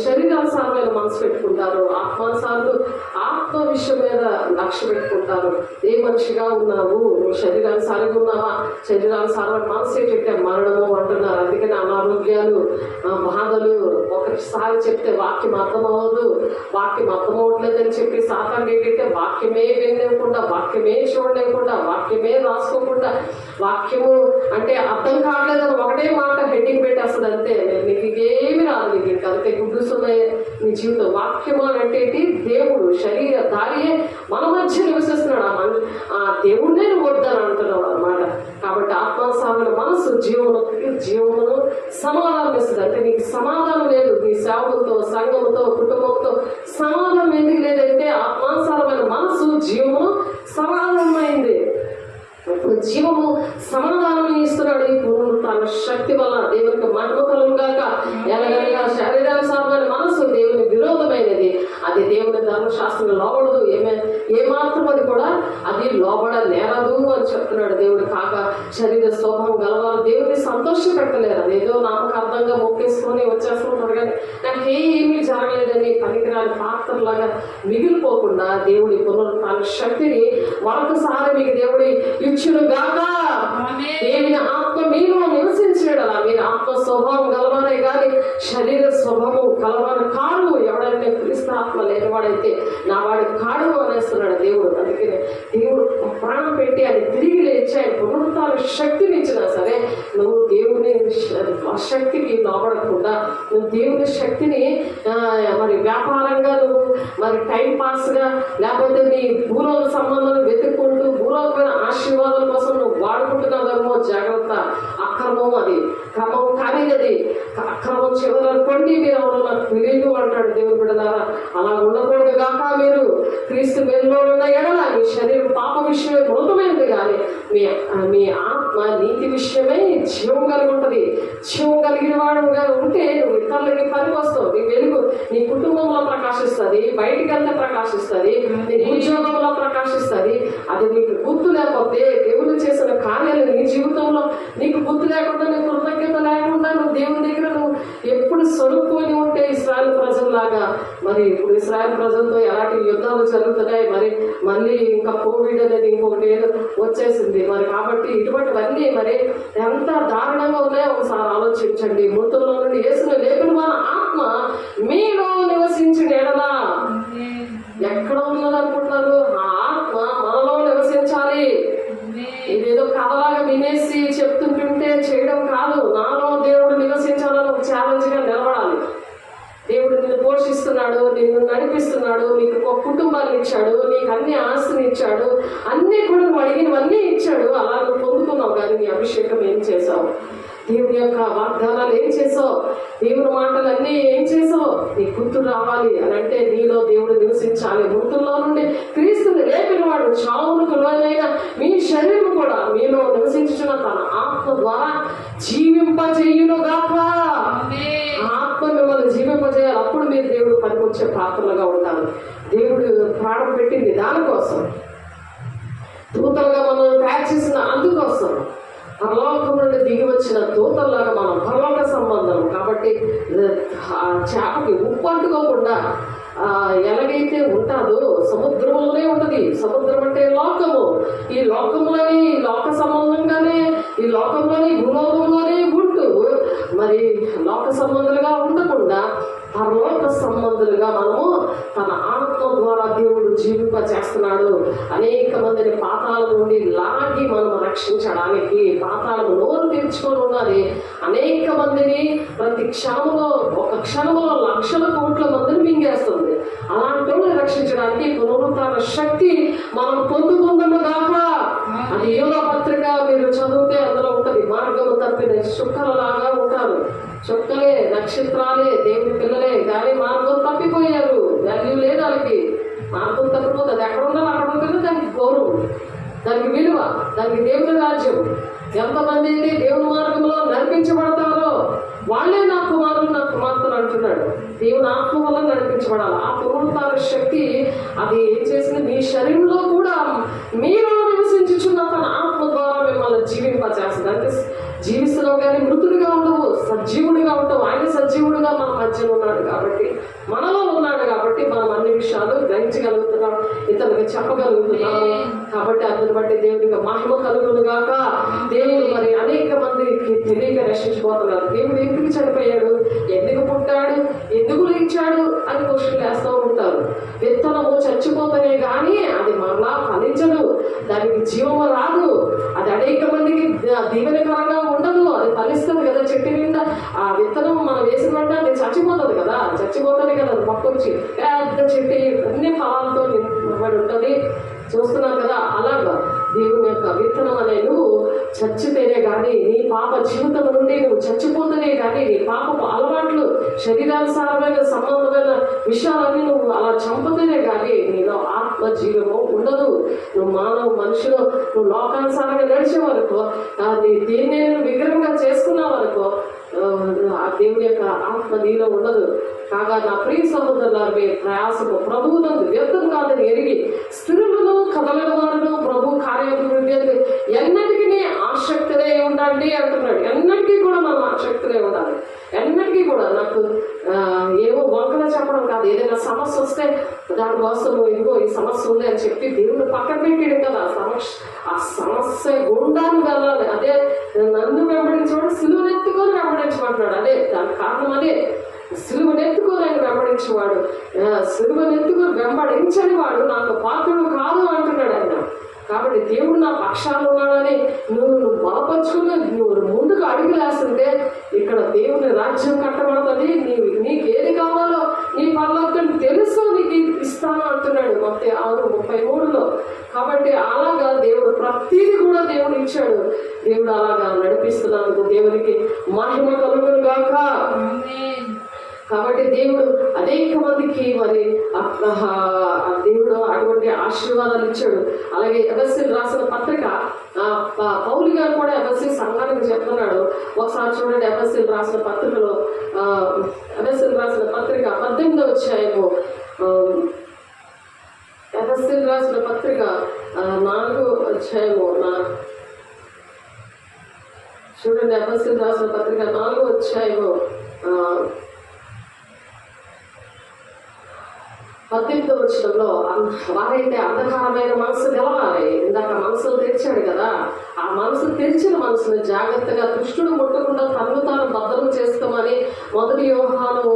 శరీరానుసారమైన మనసు పెట్టుకుంటారు, ఆత్మానుసారులు ఆత్మ విషయం మీద లక్ష్య పెట్టుకుంటారు. ఏ మనిషిగా ఉన్నావు, నువ్వు శరీరానుసారంగా ఉన్నావా? శరీరానుసారమైన మనసు ఏంటంటే మరణము అంటున్నారు. అందుకని అనారోగ్యాలు, బాధలు. ఒకసారి చెప్తే వాక్యం అర్థమవ్వదు, వాక్యం అర్థమవట్లేదని చెప్పి సాతాను ఏంటంటే వాక్యమే వినలేకుండా, వాక్యమే చూడలేకుండా, వాక్యమే రాసుకోకుండా, వాక్యము అంటే అర్థం కావట్లేదని ఒకటే మాట హెడ్డింగ్ పెట్టేస్తుంది అంతే. నీకు ఏమి రాదు, నీకు అంతే గుడ్డుస్తున్నాయి నీ జీవితం. వాక్యము అంటే దేవుడు శరీర దారియే మన మధ్య నివసిస్తున్నాడు. ఆ దేవుడినే నువ్వు వద్దని అంటున్నావు అన్నమాట. కాబట్టి ఆత్మానుసారమైన మనసు జీవమును సమాధానం ఇస్తుంది. అంటే నీకు సమాధానం లేదు, నీ సేవకులతో, సంఘముతో, కుటుంబంతో సమాధానం ఎందుకు లేదంటే ఆత్మానుసారమైన మనసు జీవమును సమాధానమైంది. శక్తి వల్ల దేవునికి మహిమ కలుగును గాక. ఎలాగనగా శరీరానుసారమైన మనసు దేవుని విరోధమైనది, అది దేవుని ధర్మశాస్త్రం లోబడదు, ఏమాత్రం అది కూడా అది లోబడ నేరదు అని చెప్తున్నాడు దేవుడు. కాక శరీర స్వభావం గలవారు దేవుడిని సంతోష పెట్టలేరు. అదేదో నామకార్థంగా మొక్కేసుకొని వచ్చేస్తుంటారు, కానీ నాకేమీ జరగలేదని పనికిరాని పాత్రలాగా మిగిలిపోకుండా దేవుడి పునరుత్థాన శక్తిని మరొకసారి మీకు దేవుడి ఇచ్చును గాక. దేవుని ఆత్మ మీలో నివసించడలా మీరు ఆత్మ స్వభావం గలవారే కానీ శరీర స్వభావం కలవారు కాడు. ఎవడైతే క్రీస్తు ఆత్మ లేనివాడైతే నా వాడు కాడు అనేస్తున్నాడు దేవుడు. అందుకనే దేవుడు ప్రాణం పెట్టి అది తిరిగి లేచి ఆయన పునరుత్థాన శక్తిని ఇచ్చినా సరే నువ్వు దేవుని శక్తికి లోబడకుండా నువ్వు దేవుని శక్తిని మరి వ్యాపారంగా నువ్వు మరి టైం పాస్ గా లేకపోతే నీ భూలోక సంబంధాలు వెతుక్కుంటూ భూలోకమైన ఆశీర్వాదాల కోసం నువ్వు వాడుకుంటున్నావేమో జాగ్రత్త. అక్రమం అది, క్రమం కానీ అది అక్రమం చివరనుకోండి మీరు ఎవరు నాకు తెలియదు అంటాడు దేవుడు బిడ్డలారా. అలా ఉండకూడదు గాక. మీరు క్రీస్తు వెలుగులో ఉన్న ఎడల మీ శరీరం పాప విషయమే మృతమైనది కానీ మీ ఆత్మ నీతి విషయమే జీవం కలిగి ఉంటుంది. జీవం కలిగిన వాడుగా ఉంటే నువ్వు ఇతరులకి పనికి వస్తావు. నీ వెలుగు నీ కుటుంబంలో ప్రకాశిస్తుంది, బయటికి వెళ్తే ప్రకాశిస్తుంది, నీ ఉద్యోగంలో ప్రకాశిస్తుంది. అది నీకు గుర్తు లేకపోతే దేవుడు చేసిన కార్యాలు నీ జీవితంలో నీకు గుర్తు లేకుండా, నీ కృతజ్ఞత లేకుండా నువ్వు దేవుని దగ్గర నువ్వు ఎప్పుడు సొరుక్కొని ఉంటే ఇశ్రాయేలు ప్రజల్లాగా, మరి ఇప్పుడు ఇశ్రాయేలు ప్రజలతో ఎలాంటి యుద్ధాలు జరుగుతున్నాయి, మరి మళ్ళీ ఇంకా కోవిడ్ అనేది ఇంకొకటి ఏదో వచ్చేసింది మరి. కాబట్టి ఇటువంటివన్నీ మరి ఎంత దారుణంగా ఉన్నాయో ఒకసారి ఆలోచించండి. మృతుల్లో నుండి యేసును లేపిన మన ఆత్మ మీలో నివసించిన ఎడలా ఎక్కడ ఉన్నది అనుకుంటున్నారు? ఆ ఆత్మ మనలో నివసించాలి. ఇదేదో కథలాగా వినేసి చెప్తుంటుంటే చేయడం కాదు. నాలో దేవుడు నివసించాలని ఒక ఛాలెంజ్ గా నిలబడాలి. దేవుడు నిన్ను పోషిస్తున్నాడు, నిన్ను నడిపిస్తున్నాడు, నీకు ఒక కుటుంబాన్ని ఇచ్చాడు, నీకు అన్ని ఆస్తిని ఇచ్చాడు, అన్ని కూడా నువ్వు అడిగినవన్నీ ఇచ్చాడు. అలా నువ్వు పొందుకున్నావు, కానీ నీ అభిషేకం ఏం చేసావు? దేవుని యొక్క వాగ్దానాలు ఏం చేసావు? దేవుని మాటలన్నీ ఏం చేసావు? నీ గుర్తు రావాలి అని అంటే నీలో దేవుడు నివసించాలి. మృతుల్లో నుండి క్రీస్తుని లేపినవాడు చావునకు లోనైన మీ శరీరం కూడా మీలో నివసించుచున్న తన ఆత్మ ద్వారా జీవింపజేయునుగాక. ఆత్మ మిమ్మల్ని జీవింపజేయాలి. అప్పుడు మీరు దేవుడు పనికొచ్చే పాత్రలుగా ఉంటారు. దేవుడు ప్రాణం పెట్టింది దానికోసం, దూతలుగా మనల్ని తయారు చేసిన అందుకోసం. పరలోకం నుండి దిగి వచ్చిన దూతల్లాగా మనం పరలోక సంబంధం కాబట్టి చేపకి ఉప్పు అంటుకోకుండా ఎలాగైతే ఉంటుందో సముద్రంలోనే ఉంటుంది. సముద్రం అంటే లోకము. ఈ లోకంలోని లోక సంబంధంగానే ఈ లోకంలోని భూలోకంలోనే ఉంటూ మరి లోక సంబంధులుగా ఉండకుండా పరలోక సంబంధులుగా మనము తన ఆత్మ ద్వారా దేవుడు జీవింపచేస్తున్నాడు. అనేక మందిని పాతాళం నుండి లాగి మనం రక్షించడానికి పాతాళం నోరు తెరుచుకొని ఉన్నది. అనేక మందిని ప్రతి క్షణంలో ఒక క్షణంలో లక్షల కోట్ల మందిని మింగేస్తుంది. అలాంటి వాళ్ళని రక్షించడానికి పునరుత్థాన శక్తి మనం పొందుకుందాము గాక. అది యోగా పత్రిక మీరు చదివితే అందులో ఉంటది. మార్గము తప్పిన చుక్కలలాగా ఉంటారు. చుక్కలే, నక్షత్రాలే, దేవుని పిల్లలే, కానీ మార్గం తప్పిపోయారు. వాల్యూ లేదు వాళ్ళకి. మార్గం తప్పిపోతుంది. ఎక్కడ ఉండాలి అక్కడ ఉంటుంది. దానికి గౌరవం, దానికి విలువ, దానికి దేవుని రాజ్యం. ఎంతమంది అయితే దేవుని మార్గంలో నడిపించబడతారో వాళ్ళే నా కుమారులు, నా కుమార్తెలు అంటున్నాడు. దేవుని ఆత్మ వల్ల నడిపించబడాలి. ఆ పునరుత్థాన శక్తి అది ఏం చేసింది? మీ శరీరంలో కూడా మీలో నివసించుచున్న తన ఆత్మ ద్వారా మిమ్మల్ని జీవింపచేస్తుంది. అంటే జీవిస్తున్నావు కానీ మృతుడిగా ఉండవు, సజీవుడిగా ఉంటావు. ఆయన సజీవుడిగా మన మధ్యలో ఉన్నాడు కాబట్టి, మనలో ఉన్నాడు కాబట్టి మనం అన్ని విషయాలు గ్రహించగలుగుతున్నాం, ఇతరులకు చెప్పగలుగుతున్నాము. కాబట్టి అందుని బట్టి దేవుడికి మహిమ కలుగును గాక. దేవుడు మరి అనేక మందికి తెలియక రక్షించిపోతున్నారు. దేవుడు ఎందుకు చనిపోయాడు, ఎందుకు పుట్టాడు, ఎందుకు లేచాడు అని క్వశ్చన్లు వేస్తూ ఉంటారు. విత్తనము చచ్చిపోతనే కానీ అది మరలా ఫలించదు, దానికి జీవము రాదు, అది అనేక మందికి దీవెనకరంగా ఉండదు. అది ఫలిస్తుంది కదా చెట్టు నిండా. ఆ విత్తనం మనం వేసిన వెంటనే అది చచ్చిపోతుంది కదా, చచ్చిపోతుంది కదా, అది పక్కొచ్చి పెద్ద చెట్టు అన్ని ఫలాలతో నింపబడి ఉంటుంది. చూస్తున్నాం కదా. అలాగా దేవుని యొక్క విత్తనం అనే నువ్వు చచ్చితేనే కానీ, నీ పాప జీవితం నుండి నువ్వు చచ్చిపోతేనే కానీ, నీ పాపపు అలవాట్లు, శరీరానుసారమైన సంబంధమైన విషయాలన్నీ నువ్వు అలా చంపుతేనే కానీ నీలో ఆత్మ ఆత్మజీవము ఉండదు. నువ్వు మానవ మనుషులు నువ్వు లోకానుసారంగా నడిచే వరకు దీన్ని నువ్వు విగ్రహంగా చేసుకున్న వరకు ఆ దేవుని యొక్క ఆత్మ నీలో ఉండదు. కాగా నా ప్రియ సహోదరులారు, మీ ప్రయాసము ప్రభువు నందు వ్యర్థం కాదని ఎరిగి స్థిరులను కదలని వారును ప్రభు కార్యాభివృద్ధి ఎన్నటికీ ఆసక్తినే ఉండండి అంటున్నాడు. ఎన్నటికీ కూడా మనం ఆసక్తినే ఉండాలి. ఎన్నటికీ కూడా నాకు ఏవో వంకలు చెప్పడం కాదు. ఏదైనా సమస్య వస్తే దానికోసం ఇదిగో ఈ సమస్య ఉంది అని చెప్పి దేవుడు పక్కన పెట్టాడు కదా. ఆ సమస్య గుండాన్ని వెళ్ళాలి. అదే నన్ను వెంబడించేవాడు సిలువనెత్తుకొని వెంబడించమంటున్నాడు. అదే దాని కారణం అదే. సిలువనెత్తుకొని ఆయన వెంబడించేవాడు, సిలువనెత్తుకొని వెంబడించని వాడు నాకు పాత్రుడు కాదు అంటున్నాడు ఆయన. కాబట్టి దేవుడు నా పక్షాలు ఉన్నాడని నువ్వు బలపరుచుకుని నువ్వు ముందుకు అడుగులేస్తుంటే ఇక్కడ దేవుని రాజ్యం కట్టబడుతుంది. నీకు ఏది కావాలో నీ పనులతో తెలుసు నీకు ఇస్తాను అంటున్నాడు మత్తయి 6:33. కాబట్టి అలాగా దేవుడు ప్రతిదీ కూడా దేవుడు ఇచ్చాడు. దేవుడు అలాగా నడిపిస్తున్నాడు. దేవునికి మహిమ కలుగును గాక. కాబట్టి దేవుడు అనేక మందికి మరి దేవుడు అటువంటి ఆశీర్వాదాలు ఇచ్చాడు. అలాగే ఎఫెసీయులకు రాసిన పత్రిక పౌలు గారు కూడా ఎఫెసీ సంఘానికి చెప్తున్నాడు. ఒకసారి చూడండి, ఎఫెసీయులకు రాసిన పత్రికలో ఎఫెసీయులకు రాసిన పత్రిక 18వ అధ్యాయము, ఎఫెసీయులకు రాసిన పత్రిక 4వ అధ్యాయము చూడండి. ఎఫెసీయులకు రాసిన పత్రిక 4వ అధ్యాయము 18వ వచనంలో వారైతే అంధకారమైన మనసు గెలవాలి. ఇందాక మనసును తెరిచాడు కదా, ఆ మనసు తెరిచిన మనసును జాగ్రత్తగా దుష్టుడు ముట్టకుండా తను తాను భద్రం చేసుకోమని మొదటి యోహాను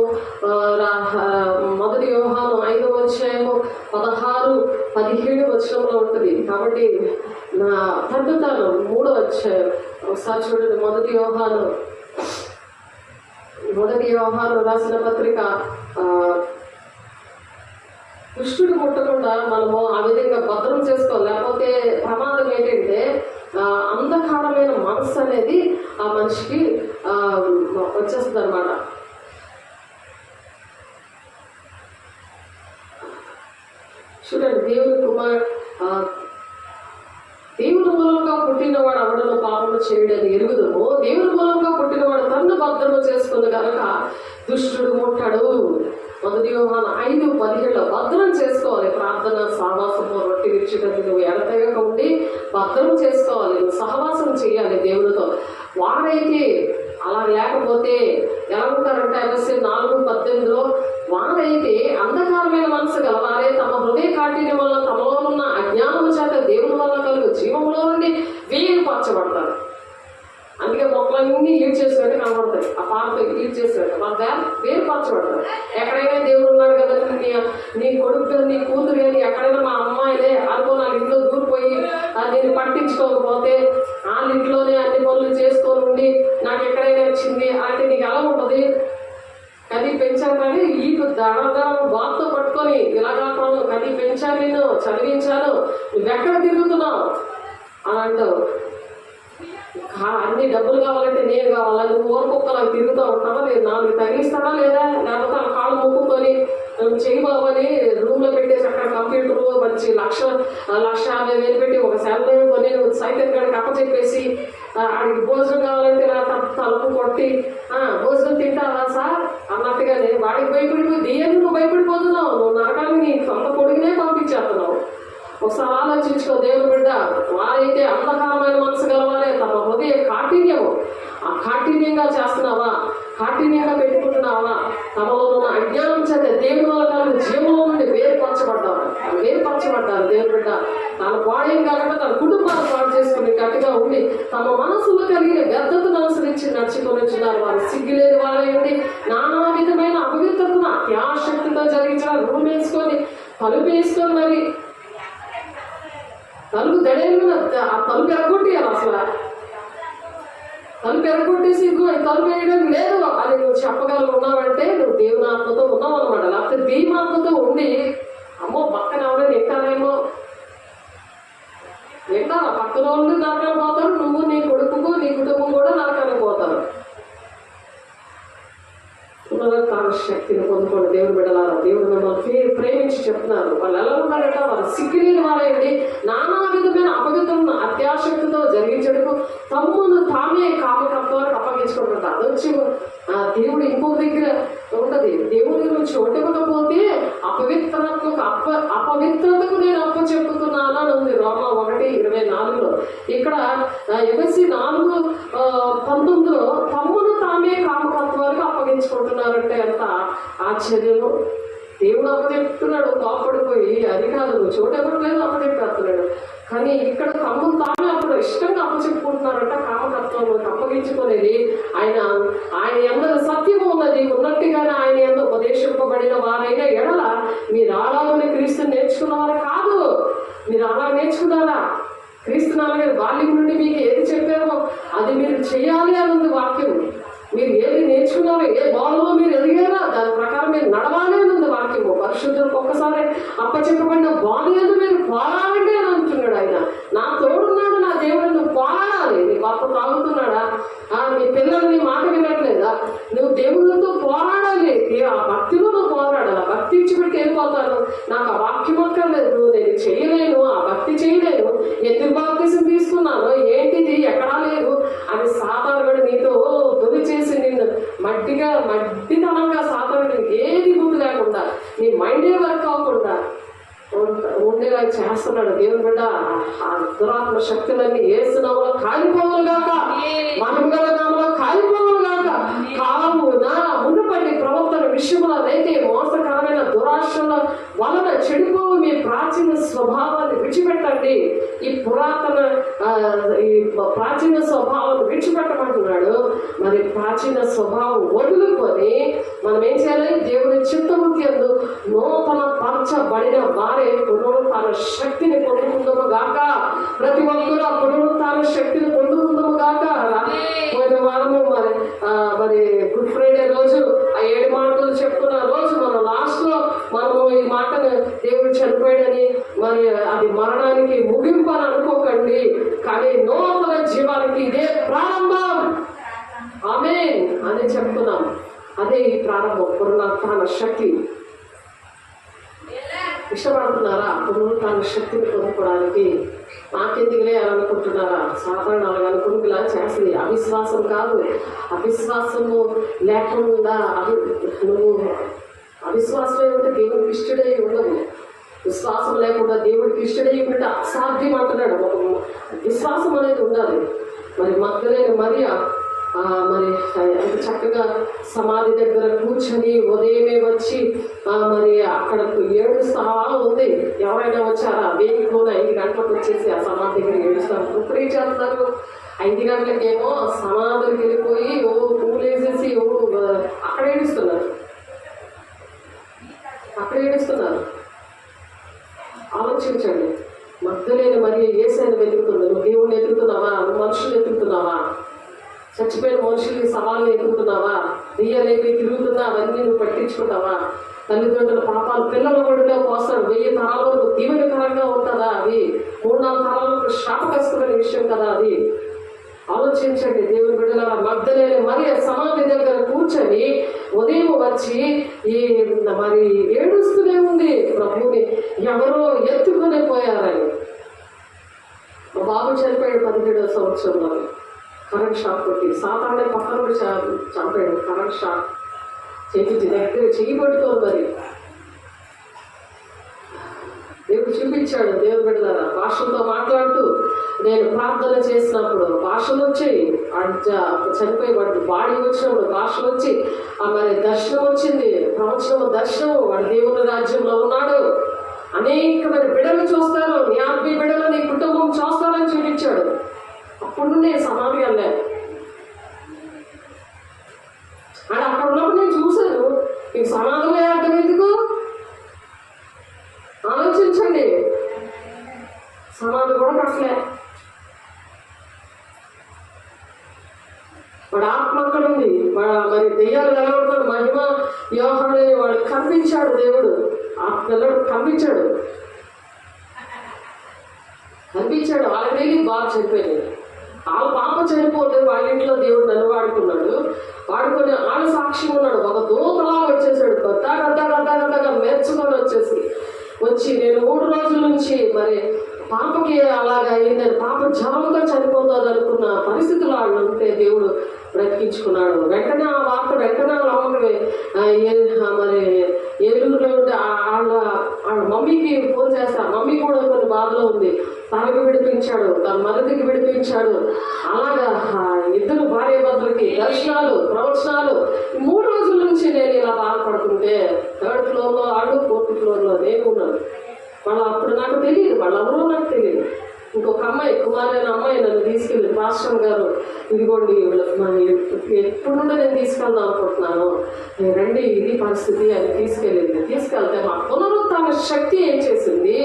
5వ అధ్యాయము 16-17 వచనంలో ఉంటుంది. కాబట్టి నా తను తాను 3వ అధ్యాయం ఒకసారి చూడండి. మొదటి యోహాను రాసిన పత్రిక దుష్టుడు ముట్టకుండా మనము ఆ విధంగా భద్రం చేసుకోవాలి. లేకపోతే ప్రమాదం ఏంటంటే అంధకారమైన మనసు అనేది ఆ మనిషికి వచ్చేస్తుంది అనమాట. చూడండి, దేవుని మూలంగా పుట్టినవాడు అవడను పాపము చేయడని ఎరుగుదము. దేవుని మూలంగా పుట్టినవాడు తన్ను భద్రము చేసుకుని కనుక దుష్టుడు ముట్టడు. మొదటి యోహాను 5:17 భద్రం చేసుకోవాలి. ప్రార్థన, సహవాసము, రొట్టె విరుచుటకు నువ్వు ఎడతెగక ఉండి భద్రం చేసుకోవాలి. నువ్వు సహవాసం చేయాలి దేవుడితో. వారైతే అలా లేకపోతే ఎలా ఉంటారంటే ఎఫెసీయులు 4:18 వారైతే అంధకారమైన మనసు గలవారే తమ హృదయ కాఠిన్యం వల్ల తమలో ఉన్న అజ్ఞానము చేత దేవుని వల్ల కలుగు జీవంలో నుండి వేరుపరచబడతారు. అందుకే మొక్కలన్నీ ఈడ్ చేసినట్టు కనబడతాయి. ఆ పార్క్ ఈడ్ చేసినట్టు మన వేరుపరచబడతారు. ఎక్కడైనా దేవుడు ఉన్నాడు కదా, నీ కొడుకు నీ కూతురు కానీ ఎక్కడైనా మా అమ్మాయిలే అనుకో నా ఇంట్లో దూరిపోయి నేను పట్టించుకోకపోతే వాళ్ళ ఇంట్లోనే అన్ని పనులు చేసుకొని ఉండి నాకు ఎక్కడైనా వచ్చింది అంటే నీకు ఎలా ఉంటుంది? కది పెంచాను కానీ ఈకు దడగా బాధతో పట్టుకొని ఇలాగా కది పెంచాను, నేను చదివించాను, నువ్వెక్కడ తిరుగుతున్నావు అని అంటావు. అన్ని డబ్బులు కావాలంటే నేను కావాలా? నువ్వు ఊరకొక్కలాగా తిరుగుతూ ఉంటావా? నేను నాలుగు తగిలిస్తానా లేదా? లేకపోతే ఆ కాళ్ళు మొక్కుకొని చెయ్యి బాబని రూమ్ లో పెట్టేసి అక్కడ కంప్యూటర్ మంచి 1,50,000 పెట్టి ఒక శాలరీ కొని సైకిల్ గడికి అప్పచెప్పేసి ఆడికి భోజనం కావాలంటే నా తలుపు కొట్టి భోజనం తింటావా సార్ అన్నట్టుగా నేను వాడికి భయపడిపోయి దేనికి నువ్వు భయపడిపోతున్నావు? నువ్వు నరకాన్ని నీ సొంత కొడుకునే పంపించేస్తున్నావు. ఒకసారి ఆలోచించుకో దేవుని బిడ్డ. వారైతే అంధకారమైన మనసు గలవారే తమ హృదయ కాఠిన్యము ఆ కాఠిన్యంగా చేస్తున్నావా? కాఠిన్యంగా పెట్టుకుంటున్నావా? తమలో ఉన్న అజ్ఞానం చేత దేవుని వల్ల కలిగిన జీవంలో నుండి వేరుపరచబడ్డారు దేవుని బిడ్డ. తన పాడేం కాకుండా తన కుటుంబాన్ని పాడు చేసుకుని గట్టిగా ఉండి తమ మనసులో కలిగిన వ్యర్థతను అనుసరించి నడుచుకొనిచున్నారు. వారు సిగ్గులేని వారై ఉండి నానా విధమైన అపవిత్రతను అత్యాశక్తితో జరిగించిన రూమ్ వేసుకొని తలుపు వేసుకొని మరి తలుపు దడేలు ఆ తలుపు ఎరగొట్టేయాలి. అసలు తలుపు ఎరగొట్టేసి తలుపు వేయడం లేదు అది నువ్వు చెప్పగలను ఉన్నావంటే నువ్వు దేవుని ఆత్మతో ఉన్నావు అనమాట. లేకపోతే దీమాత్మతో ఉండి అమ్మో పక్కన ఎవరైనా ఎక్కాలేమో ఎక్కాలా పక్కన వాళ్ళు నరకానికి పోతారు, నువ్వు నీ కొడుకు నీ కుటుంబం కూడా నరకానికి పోతారు. పునరుత్థాన శక్తిని పొందుకోండి దేవుని బిడ్డలారా. దేవుడు మిమ్మల్ని ప్రేమించి చెప్తున్నారు. వాళ్ళు ఎలా ఉన్నాడట, వారు సిగ్గులేని వారైంది నానా విధమైన అపవిత్రమైన అత్యాశక్తితో జరిగించడకు తమ్మును తామే కామకత్వానికి అప్పగించుకుంటారు. అదొచ్చి దేవుడు ఇంకొక దగ్గర ఉంటది. దేవుడి గురించి ఒట్టుకోకపోతే అపవిత్రతకు నేను అప్ప చెప్పుతున్నాను అని ఉంది రోమా 1:24. ఇక్కడ ఎఫెసీ 4:19 తమ్మును తామే కామకత్వానికి అప్పగించుకుంటున్నారంటే ఎంత ఆశ్చర్యము. దేవుడు అప్పచెప్తున్నాడు కోపడిపోయి, అది కాదు నువ్వు చూడలేదు అప్పచెప్పేస్తున్నాడు. కానీ ఇక్కడ తమ్మును తామే అప్పుడు ఇష్టంగా అప్పచెప్పుకుంటున్నారంట. కామకత్వానికి అప్పగించుకునేది ఆయన ఎందరూ సత్యము ఉన్నది ఉన్నట్టుగానే ఆయన ఎందు ఉపదేశింపబడిన వారైనా ఎడల మీరు అలాగని క్రీస్తుని నేర్చుకున్నవారు కాదు. మీరు అలా నేర్చుకున్నారా? క్రీస్తు నాన్నగారు బాల్యం నుండి మీకు ఏది చెప్పారో అది మీరు చేయాలి అని ఉంది వాక్యం. మీరు ఏది నేర్చుకున్నారో, ఏ బోధలో మీరు ఎదిగారో దాని ప్రకారం మీరు నడవాలి అని ఉంది వాక్యము. పరిశుద్ధులకు ఒక్కసారి అప్పచెప్పబడిన బోధ ఏదో మీరు పోరాడండి అని అంటున్నాడు ఆయన. నా తోడున్నాడు నా దేవుడు, నువ్వు పోరాడాలి. నీ భర్త తాగుతున్నాడా, నీ పిల్లలు నీ మాట వినట్లేదా, నువ్వు దేవుళ్ళతో పోరాడాలి. ఆ భక్తిలో నువ్వు పోరాడాలి. ఆ భక్తి ఇచ్చిపెట్టి వెళ్ళిపోతాను, నాకు ఆ వాక్యం అక్కర్లేదు, నేను చేయలేను, ఆ భక్తి చేయలేను, ఎందుకు బాప్తిసం తీసుకున్నాను, ఏంటిది ఎక్కడా లేదు అని సాతానుడు నీతో తొలి చేసి నిన్ను మట్టితనంగా సాతానుడు ఏది గుర్తు లేకుండా నీ మైండే వర్క్ అవ్వకుండా ఉండేలా చేస్తున్నాడు. దేవుని బిడ్డ ఆ దురాత్మ శక్తులన్నీ ఏసునామలో కాలిపోవుగాక, మహిమగల నామలో కాలిపోవుగాక. కావున మునుపటి ప్రవర్తన విషయంలో అయితే మోసకరమైన దురాశల వలన చెడిపోవు మీ ప్రాచీన స్వభావాన్ని విడిచిపెట్టండి. ఈ ప్రాచీన స్వభావాన్ని విడిచిపెట్టమంటున్నాడు. మరి ప్రాచీన స్వభావం వదులుకొని మనం ఏం చేయాలి? దేవుని చిత్తముకి అందు నూతన పరచబడిన వారే పునరుత్థాన శక్తిని పొందుకుందాము గాక. ప్రతి ఒక్కరూ ఆ పునరుత్థాన శక్తిని పొందుకుందాము గాక. పోయిన వారము మరి గుడ్ ఫ్రైడే రోజు ఆ 7 మాటలు చెప్పుకున్న రోజు మనం లాస్ట్ లో మనము ఈ మాటను దేవుడు చనిపోయాడని మరి అది మరణానికి ముగింపు అని అనుకోకండి, కానీ నూతన జీవానికి ఇదే ప్రారంభం. ఆమేన్ అని చెప్తున్నాం. అదే ఈ ప్రారంభం, పునరుత్థాన శక్తి. ఇష్టపడుతున్నారా పునరుత్థాన శక్తిని పొందుకోవడానికి? నాకెందుకులే అని అనుకుంటున్నారా? సాధారణ అనుకుంటులా చేస్తుంది. అవిశ్వాసం కాదు, అవిశ్వాసము లేకుండా నువ్వు అవిశ్వాసం ఏమంటే దేవుడికి ఇష్టడై ఉండదు. విశ్వాసం లేకుండా దేవుడికి ఇష్టడై ఉంటే అసాధ్యం అంటున్నాడు. విశ్వాసం అనేది ఉండాలి. మరి మగ్దలేని మరియ మరి అంత చక్కగా సమాధి దగ్గర కూర్చొని ఉదయమే వచ్చి మరి అక్కడ ఏడుస్తా ఉంది. ఎవరైనా వచ్చారా? 5 గంటలకు వచ్చేసి ఆ సమాధి దగ్గర ఏడుస్తారు. ఇప్పుడు ఏం చేస్తున్నారు? 5 గంటలకేమో సమాధికి వెళ్ళిపోయి పూలు వేసేసి అక్కడ ఏడుస్తున్నారు. ఆలోచించండి. మగ్దలేని మరియ యేసయ్యను వెతుకుతుంది. నువ్వు దేవుడిని ఎదుగుతున్నావా? నువ్వు మనుషులు ఎదుగుతున్నావా? చచ్చిపోయిన మనుషులకి సవాళ్ళు ఎదుగుతున్నావా? దెయ్యాలేపి తిరుగుతున్నా అవన్నీ నువ్వు పట్టించుకుంటావా? తల్లిదండ్రుల పాపాలు పిల్లల ఒడిలో పోస్తాడు. 1000 తరాల వరకు దీవెనకరంగా ఉంటుందా? అది 3-4 తరాల వరకు శాపకస్తమైన విషయం కదా అది. ఆలోచించండి దేవుని బిడ్డలారా. మగ్దలేని మరియ సమాధి దగ్గర కూర్చొని ఉదయం వచ్చి మరి ఏడుస్తూనే ఉంది, ప్రభువుని ఎవరో ఎత్తుకొని పోయారని. మా బాబు చనిపోయాడు 17వ సంవత్సరంలో. కరెంట్ షాక్ కొట్టి సాధారణ పక్కన కూడా చంపాడు. కరెంట్ షాక్ దగ్గర చేయబడుతోంది. మరి దేవుడు చూపించాడు. దేవుని బిడ్డలారా, భాషలతో మాట్లాడుతూ నేను ప్రార్థన చేసినప్పుడు భాషలు వచ్చాయి. చనిపోయేవాడు బాడీ వచ్చినప్పుడు భాషలు వచ్చి మరి దర్శనం వచ్చింది. ప్రవచనం దర్శనం. వాడు దేవుని రాజ్యంలో ఉన్నాడు. అనేకమైన బిడ్డలు చూస్తారు. నీ ఆత్మీయ బిడ్డలు నీ కుటుంబం చూస్తారని చూపించాడు. అప్పుడు నేను సమాధి వెళ్ళా. అని అక్కడ ఉన్నప్పుడు నేను చూశాను. నీకు సమాధిలో అర్థం ఎందుకు? ఆలోచించండి. సమాధి కూడా కట్టలే. వాడు ఆత్మ అక్కడ ఉంది. మరి దెయ్యాలు నిలబడతాడు. మహిమ యోహాను వాడు కనిపించాడు. దేవుడు ఆ పిల్లడు కనిపించాడు. వాళ్ళకి బాగా చనిపోయింది. వాళ్ళ పాప చనిపోతే వాళ్ళ ఇంట్లో దేవుడు నన్ను వాడుకున్నాడు. వాడుకొని వాళ్ళ సాక్షి ఉన్నాడు. ఒక దూతలా వచ్చేసాడు. గద్దా మెచ్చుకొని వచ్చి నేను 3 నుంచి మరి పాపకి అలాగా అయిందని పాప జ్వరంతో చనిపోతుంది అనుకున్న పరిస్థితులు వాళ్ళు ఉంటే దేవుడు బ్రతికించుకున్నాడు. వెంటనే ఆ వార్త వెంటనే అమ్మకి మరి ఏలూరులో ఉంటే వాళ్ళ మమ్మీకి ఫోన్ చేస్తా. మమ్మీ కూడా కొన్ని బాధలో ఉంది, తనకి విడిపించాడు, తన మరిదికి విడిపించాడు. అలాగా ఇద్దరు భార్య భర్తలకి దర్శనాలు ప్రవచనాలు. 3 రోజుల నుంచి నేను ఇలా బాధపడుతుంటే 3rd ఫ్లోర్లో వాళ్ళు 4th ఫ్లోర్లో నేను ఉన్నాను. వాళ్ళు అప్పుడు నాకు తెలియదు, వాళ్ళెవరో నాకు తెలియదు. ఇంకొక అమ్మాయి కుమారి అనే అమ్మాయి నన్ను తీసుకెళ్ళి పాస్టర్ గారు ఇదిగోండి ఎప్పుడు నుండి నేను తీసుకెళ్దాం అనుకుంటున్నాను, రండి ఇది పరిస్థితి అని తీసుకెళ్తే మా పునరుత్థాన శక్తి ఏం చేసింది,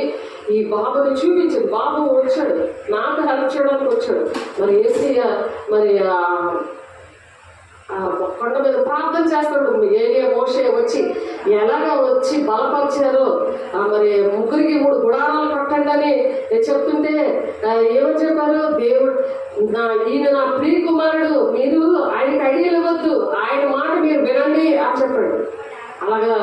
ఈ బాబుని చూపించింది. బాబు వచ్చాడు, నాకు హెల్ప్ చేయడానికి వచ్చాడు. మరి ఏసయ్య మరి కొండ మీద ప్రార్థన చేస్తాడు. ఏలియా మోషే వచ్చి ఎలాగ వచ్చి బలపరిచారో మరి 3కి 3 గుడారాలు కట్టండి అని చెప్తుంటే ఏమని చెప్పారు, దేవుడు ఈయన నా ప్రియ కుమారుడు, మీరు ఆయనకి ఐడియాలు ఇవ్వద్దు, ఆయన మాట మీరు వినండి అని చెప్పాడు. అలాగా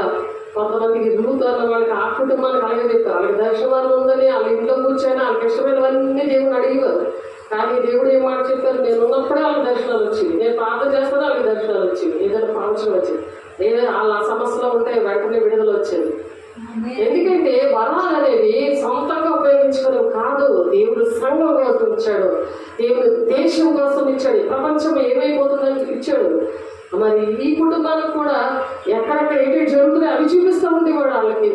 కొంతమందికి రూత్ అన్న వాళ్ళకి ఆ కుటుంబానికి అలాగే చెప్తారు. వాళ్ళకి దర్శనం ఉందని వాళ్ళ ఇంట్లో కూర్చొని వాళ్ళకి ఇష్టమైనవన్నీ దేవుని అడిగేవారు. కానీ దేవుడు ఏం మాట చెప్పారు, నేను ఉన్నప్పుడే వాళ్ళకి దర్శనాలు వచ్చింది, నేను ప్రార్థన చేస్తాను వాళ్ళకి దర్శనాలు వచ్చింది, ఏదైనా ఫంక్షన్ వచ్చింది, ఏదైనా వాళ్ళ సమస్యలో ఉంటే వెంటనే విడుదల వచ్చేది. ఎందుకంటే వరాలు అనేవి సొంతంగా ఉపయోగించుకోవడం కాదు, దేవుడు సంఘం కోసం ఇచ్చాడు, దేవుడు దేశం కోసం ఇచ్చాడు, ప్రపంచం ఏమైపోతుందని ఇచ్చాడు. మరి ఈ కుటుంబానికి కూడా ఎక్కడెక్కడ ఏంటి జరుగుతున్నాయి అవి చూపిస్తూ ఉండేవాడు వాళ్ళకి.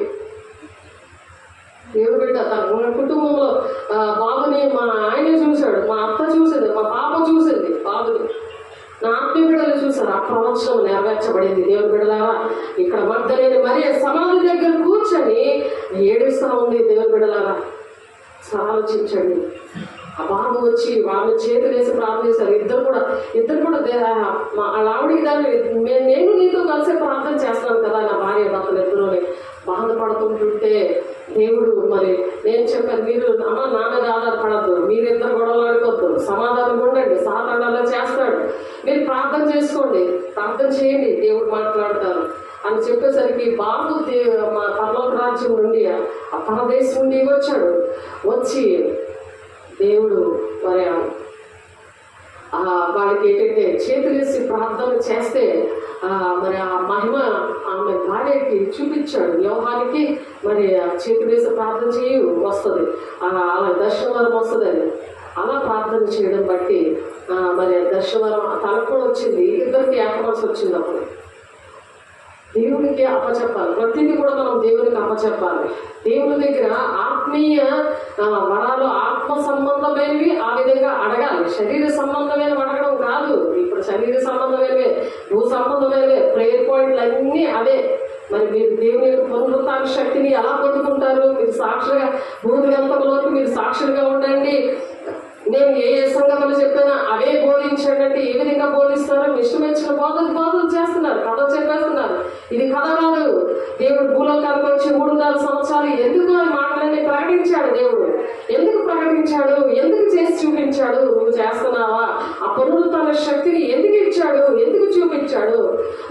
దేవుడు బిడ్డ తన కుటుంబంలో బాబుని మా ఆయన చూశాడు, మా అత్త చూసింది, మా పాప చూసింది బాబుని, నా ఆత్మీయ బిడ్డలు చూశారు. ఆ ప్రవచనం నెరవేర్చబడింది. దేవుని బిడ్డలారా ఇక్కడ మగ్దలేని మరియ సమాధి దగ్గర కూర్చొని ఏడుస్తూ ఉంది. దేవుని బిడ్డలారా ఆలోచించండి. ఆ బాబు వచ్చి వాళ్ళు చేతులు వేసి ప్రార్థన చేశారు. ఇద్దరు కూడా వాళ్ళ ఆవిడికి దాన్ని నేను నీతో కలిసి ప్రార్థన చేస్తున్నాను కదా, నా భార్య భర్తలు ఇద్దరుని బాధపడుతుంటుంటే దేవుడు మరి నేను చెప్పాను, మీరు అమ్మ నా మీద ఆధారపడద్దు, మీరిద్దరు గొడవలు ఆడుకోవద్దు, సమాధానం ఉండండి, సాతానాలో చేస్తాడు, మీరు ప్రార్థన చేసుకోండి, ప్రార్థన చేయండి, దేవుడు మాట్లాడతారు అని చెప్పేసరికి బాబు మా పర్లోక రాజ్యం నుండి ఆ పరదేశం నుండి వచ్చి దేవుడు మరి వాళ్ళకి ఏంటంటే చేతులేసి ప్రార్థన చేస్తే మరి ఆ మహిమ ఆమె భార్యకి చూపించాడు. యోహానికి మరి చేతులేసి ప్రార్థన చేయి వస్తుంది, అలా దర్శనవరం వస్తుంది అని అలా ప్రార్థన చేయడం బట్టి మరి దర్శనవరం తనకు కూడా వచ్చింది. ఇద్దరికి ఏకమనసు వచ్చింది. అప్పుడు దేవునికి అప్పచెప్పాలి, ప్రతిదీ కూడా మనం దేవునికి అప్పచెప్పాలి. దేవుని దగ్గర ఆత్మీయ వరాలు ఆత్మ సంబంధమైనవి ఆ విధంగా అడగాలి. శరీర సంబంధమైన అడగడం కాదు. ఇప్పుడు శరీర సంబంధమైనవే, భూ సంబంధమైనవే, ప్రేయర్ పాయింట్లు అన్నీ అవే. మరి మీరు దేవుని యొక్క పునరుత్థాన శక్తిని ఎలా పొందుకుంటారు? మీరు సాక్షిగా భూమిగంతములోకి మీరు సాక్షులుగా ఉండండి. నేను ఏ సంగతులు చెప్పినా అవే బోధించండి అంటే ఏ విధంగా బోధిస్తారు? ఇష్టమిచ్చిన బోధలు చేస్తున్నారు, కథ చెప్పేస్తున్నారు. ఇది కథ కాదు. దేవుడు భూలోకానికి వచ్చి 3.5 సంవత్సరాలు ఎందుకు ఆ మాటలన్నీ ప్రకటించాడు. దేవుడు ఎందుకు ప్రకటించాడు? ఎందుకు చేసి చూపించాడు? నువ్వు చేస్తున్నావా? ఆ పునరుత్థాన శక్తిని ఎందుకు ఇచ్చాడు? ఎందుకు చూపించాడు?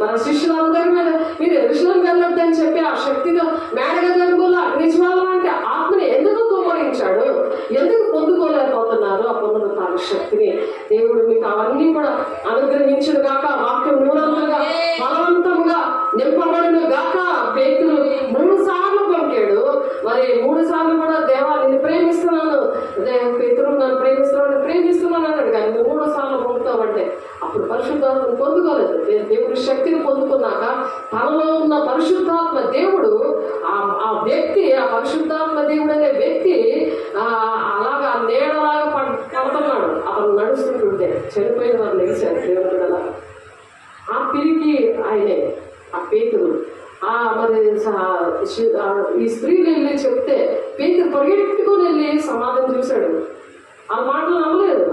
మన శిష్యులందరి మీద మీరు ఎరుషలేం వెళ్ళొద్దని చెప్పి ఆ శక్తితో మేడగదుల అగ్నిజ్వాలం అంటే ఆత్మని ఎందుకు కుమ్మరించాడు? ఎందుకు పొందుకోలేకపోతున్నారు ఆ పునరుత్థాన శక్తిని? దేవుడు మీకు అవన్నీ కూడా అనుగ్రహించును గాక. వాక్యం నూరంగా బలవంతముగా నింపబడును గాక. పేతురు 3 సార్లు పంపాడు. మరి 3 సార్లు కూడా దేవా నేను ప్రేమిస్తున్నాను, పేతురు నన్ను ప్రేమిస్తున్నాను అన్నాడు. కానీ 3 సార్లు పంపుతామంటే అప్పుడు పరిశుద్ధాత్మను పొందుకోలేదు. దేవుడి శక్తిని పొందుకున్నాక తనలో ఉన్న పరిశుద్ధాత్మ దేవుడు ఆ వ్యక్తి, ఆ పరిశుద్ధాత్మ దేవుడు అనే వ్యక్తి అలాగా నీడలాగా పడుతున్నాడు. అతను నడుస్తుంటుంటే చనిపోయిన వారు లేచారు. దేవుడు కదా ఆ పిరికి ఆయనే ఆ పేతురు. మరి ఈ స్త్రీలు వెళ్ళి చెప్తే పేతురు పరిగెట్టుకొని వెళ్ళి సమాధానం చూశాడు. ఆ మాటలు నమ్మలేదు.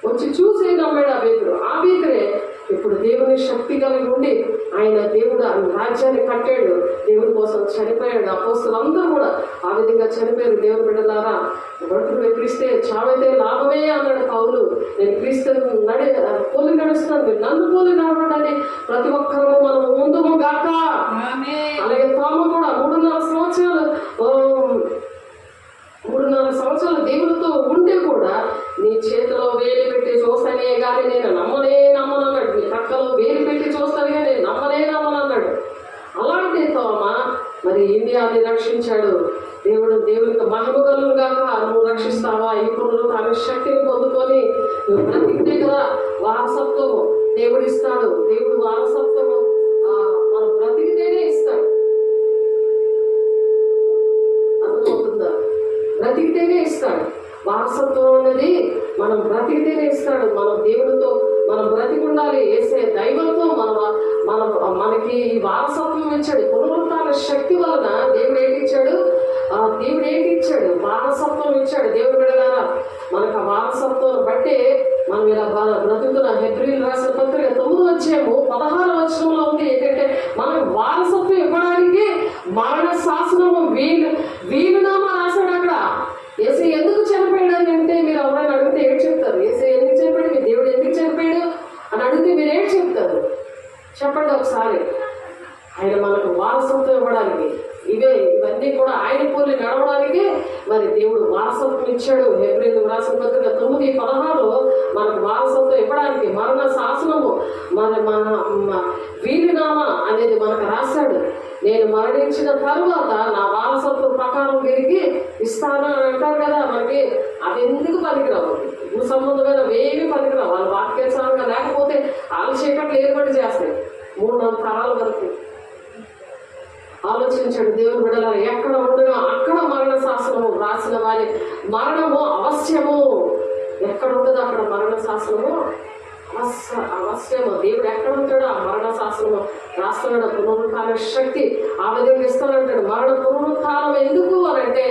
వచ్చి చూసి నమ్మాడు ఆ పేతురు. ఆ పేతురే ఇప్పుడు దేవుని శక్తి కలిగి ఉండి ఆయన దేవుడు రాజ్యాన్ని కట్టాడు, దేవుడి కోసం చనిపోయాడు. అపోస్తలులందరూ కూడా ఆ విధంగా చనిపోయారు. దేవుని బిడ్డలారా బ్రతుకుడు క్రీస్తే, చావైతే లాభమే అన్నాడు పౌలు. నేను క్రీస్తుని పోలి నడుస్తున్నాను, మీరు నన్ను పోలి నడవండి. ప్రతి ఒక్కరూ మనం ముందుము గాక. అలాగే తోమ కూడా 3.5 సంవత్సరాలు దేవునికి మహిమ కలుగుగాక. నువ్వు రక్షిస్తావా? ఈ పునరుత్థాన శక్తిని పొందుకొని నువ్వు బ్రతికితే కదా వారసత్వము దేవుడు ఇస్తాడు. దేవుడు వారసత్వము మనం బ్రతికితేనే ఇస్తాడు. అర్థమవుతుందా? బ్రతికితేనే ఇస్తాడు. వారసత్వం అనేది మనం బ్రతికితేనే ఇస్తాడు. మనం దేవుడితో మనం బ్రతికి ఉండాలి. వేసే దైవంతో మనకి ఈ వారసత్వం ఇచ్చాడు. పునరుత్థాన శక్తి వలన దేవుడు ఏంటి ఇచ్చాడు? వారసత్వం ఇచ్చాడు. దేవుడు విడగారా మనకు ఆ వారసత్వం బట్టి మనం ఇలా బ్రతుకుతున్న. హెబ్రీయులు రాసిన పత్రిక 9:16 ఉంది ఏంటంటే మనం వారసత్వం ఇవ్వడానికి మరణ శాసనము వీలునామా రాశాడు. అక్కడ యేసు ఎందుకు చనిపోయాడు అని అంటే మీరు ఎవరైనా అడిగితే ఏం చెప్తారు? యేసు ఎందుకు చనిపోయాడు, మీ దేవుడు ఎందుకు చనిపోయాడు అని అడిగితే మీరు ఏం చెప్తారు? చెప్పండి ఒకసారి. ఆయన మనకు వారసత్వం ఇవ్వడానికి, ఇవన్నీ కూడా ఆయన పోలి నడవడానికి మరి దేవుడు వారసత్వం ఇచ్చాడు. హెబ్రీయులు రాసిన పత్రిక 9:16 మనకు వారసత్వం ఇవ్వడానికి మరణ శాసనము మన వీలునామా అనేది మనకు రాశాడు. నేను మరణించిన తరువాత నా వారసత్వం ప్రకారం తిరిగి ఇస్తాను అని అంటారు కదా. మనకి అది ఎందుకు పనికిరావు? భూ సంబంధమైన ఏమి పనికిరావు. వాళ్ళ వాక్యానుసారంగా లేకపోతే వాళ్ళ చీకట్లు ఏర్పాటు చేస్తాయి 3-4 తరాల వరకు. ఆలోచించండి దేవుని బిడ్డలారా, ఎక్కడ ఉండగా అక్కడ మరణ శాసనము రాసిన వారి మరణము అవశ్యము. ఎక్కడ ఉండదు అక్కడ మరణ శాసనము అవశ్యము. దేవుడు ఎక్కడ ఉంటాడో ఆ మరణ శాసనము రాస్తున్నాడు. పునరుత్థాన శక్తి ఆ విధంగా ఇస్తానంటాడు. మరణ పునరుత్థానం ఎందుకు అని అంటే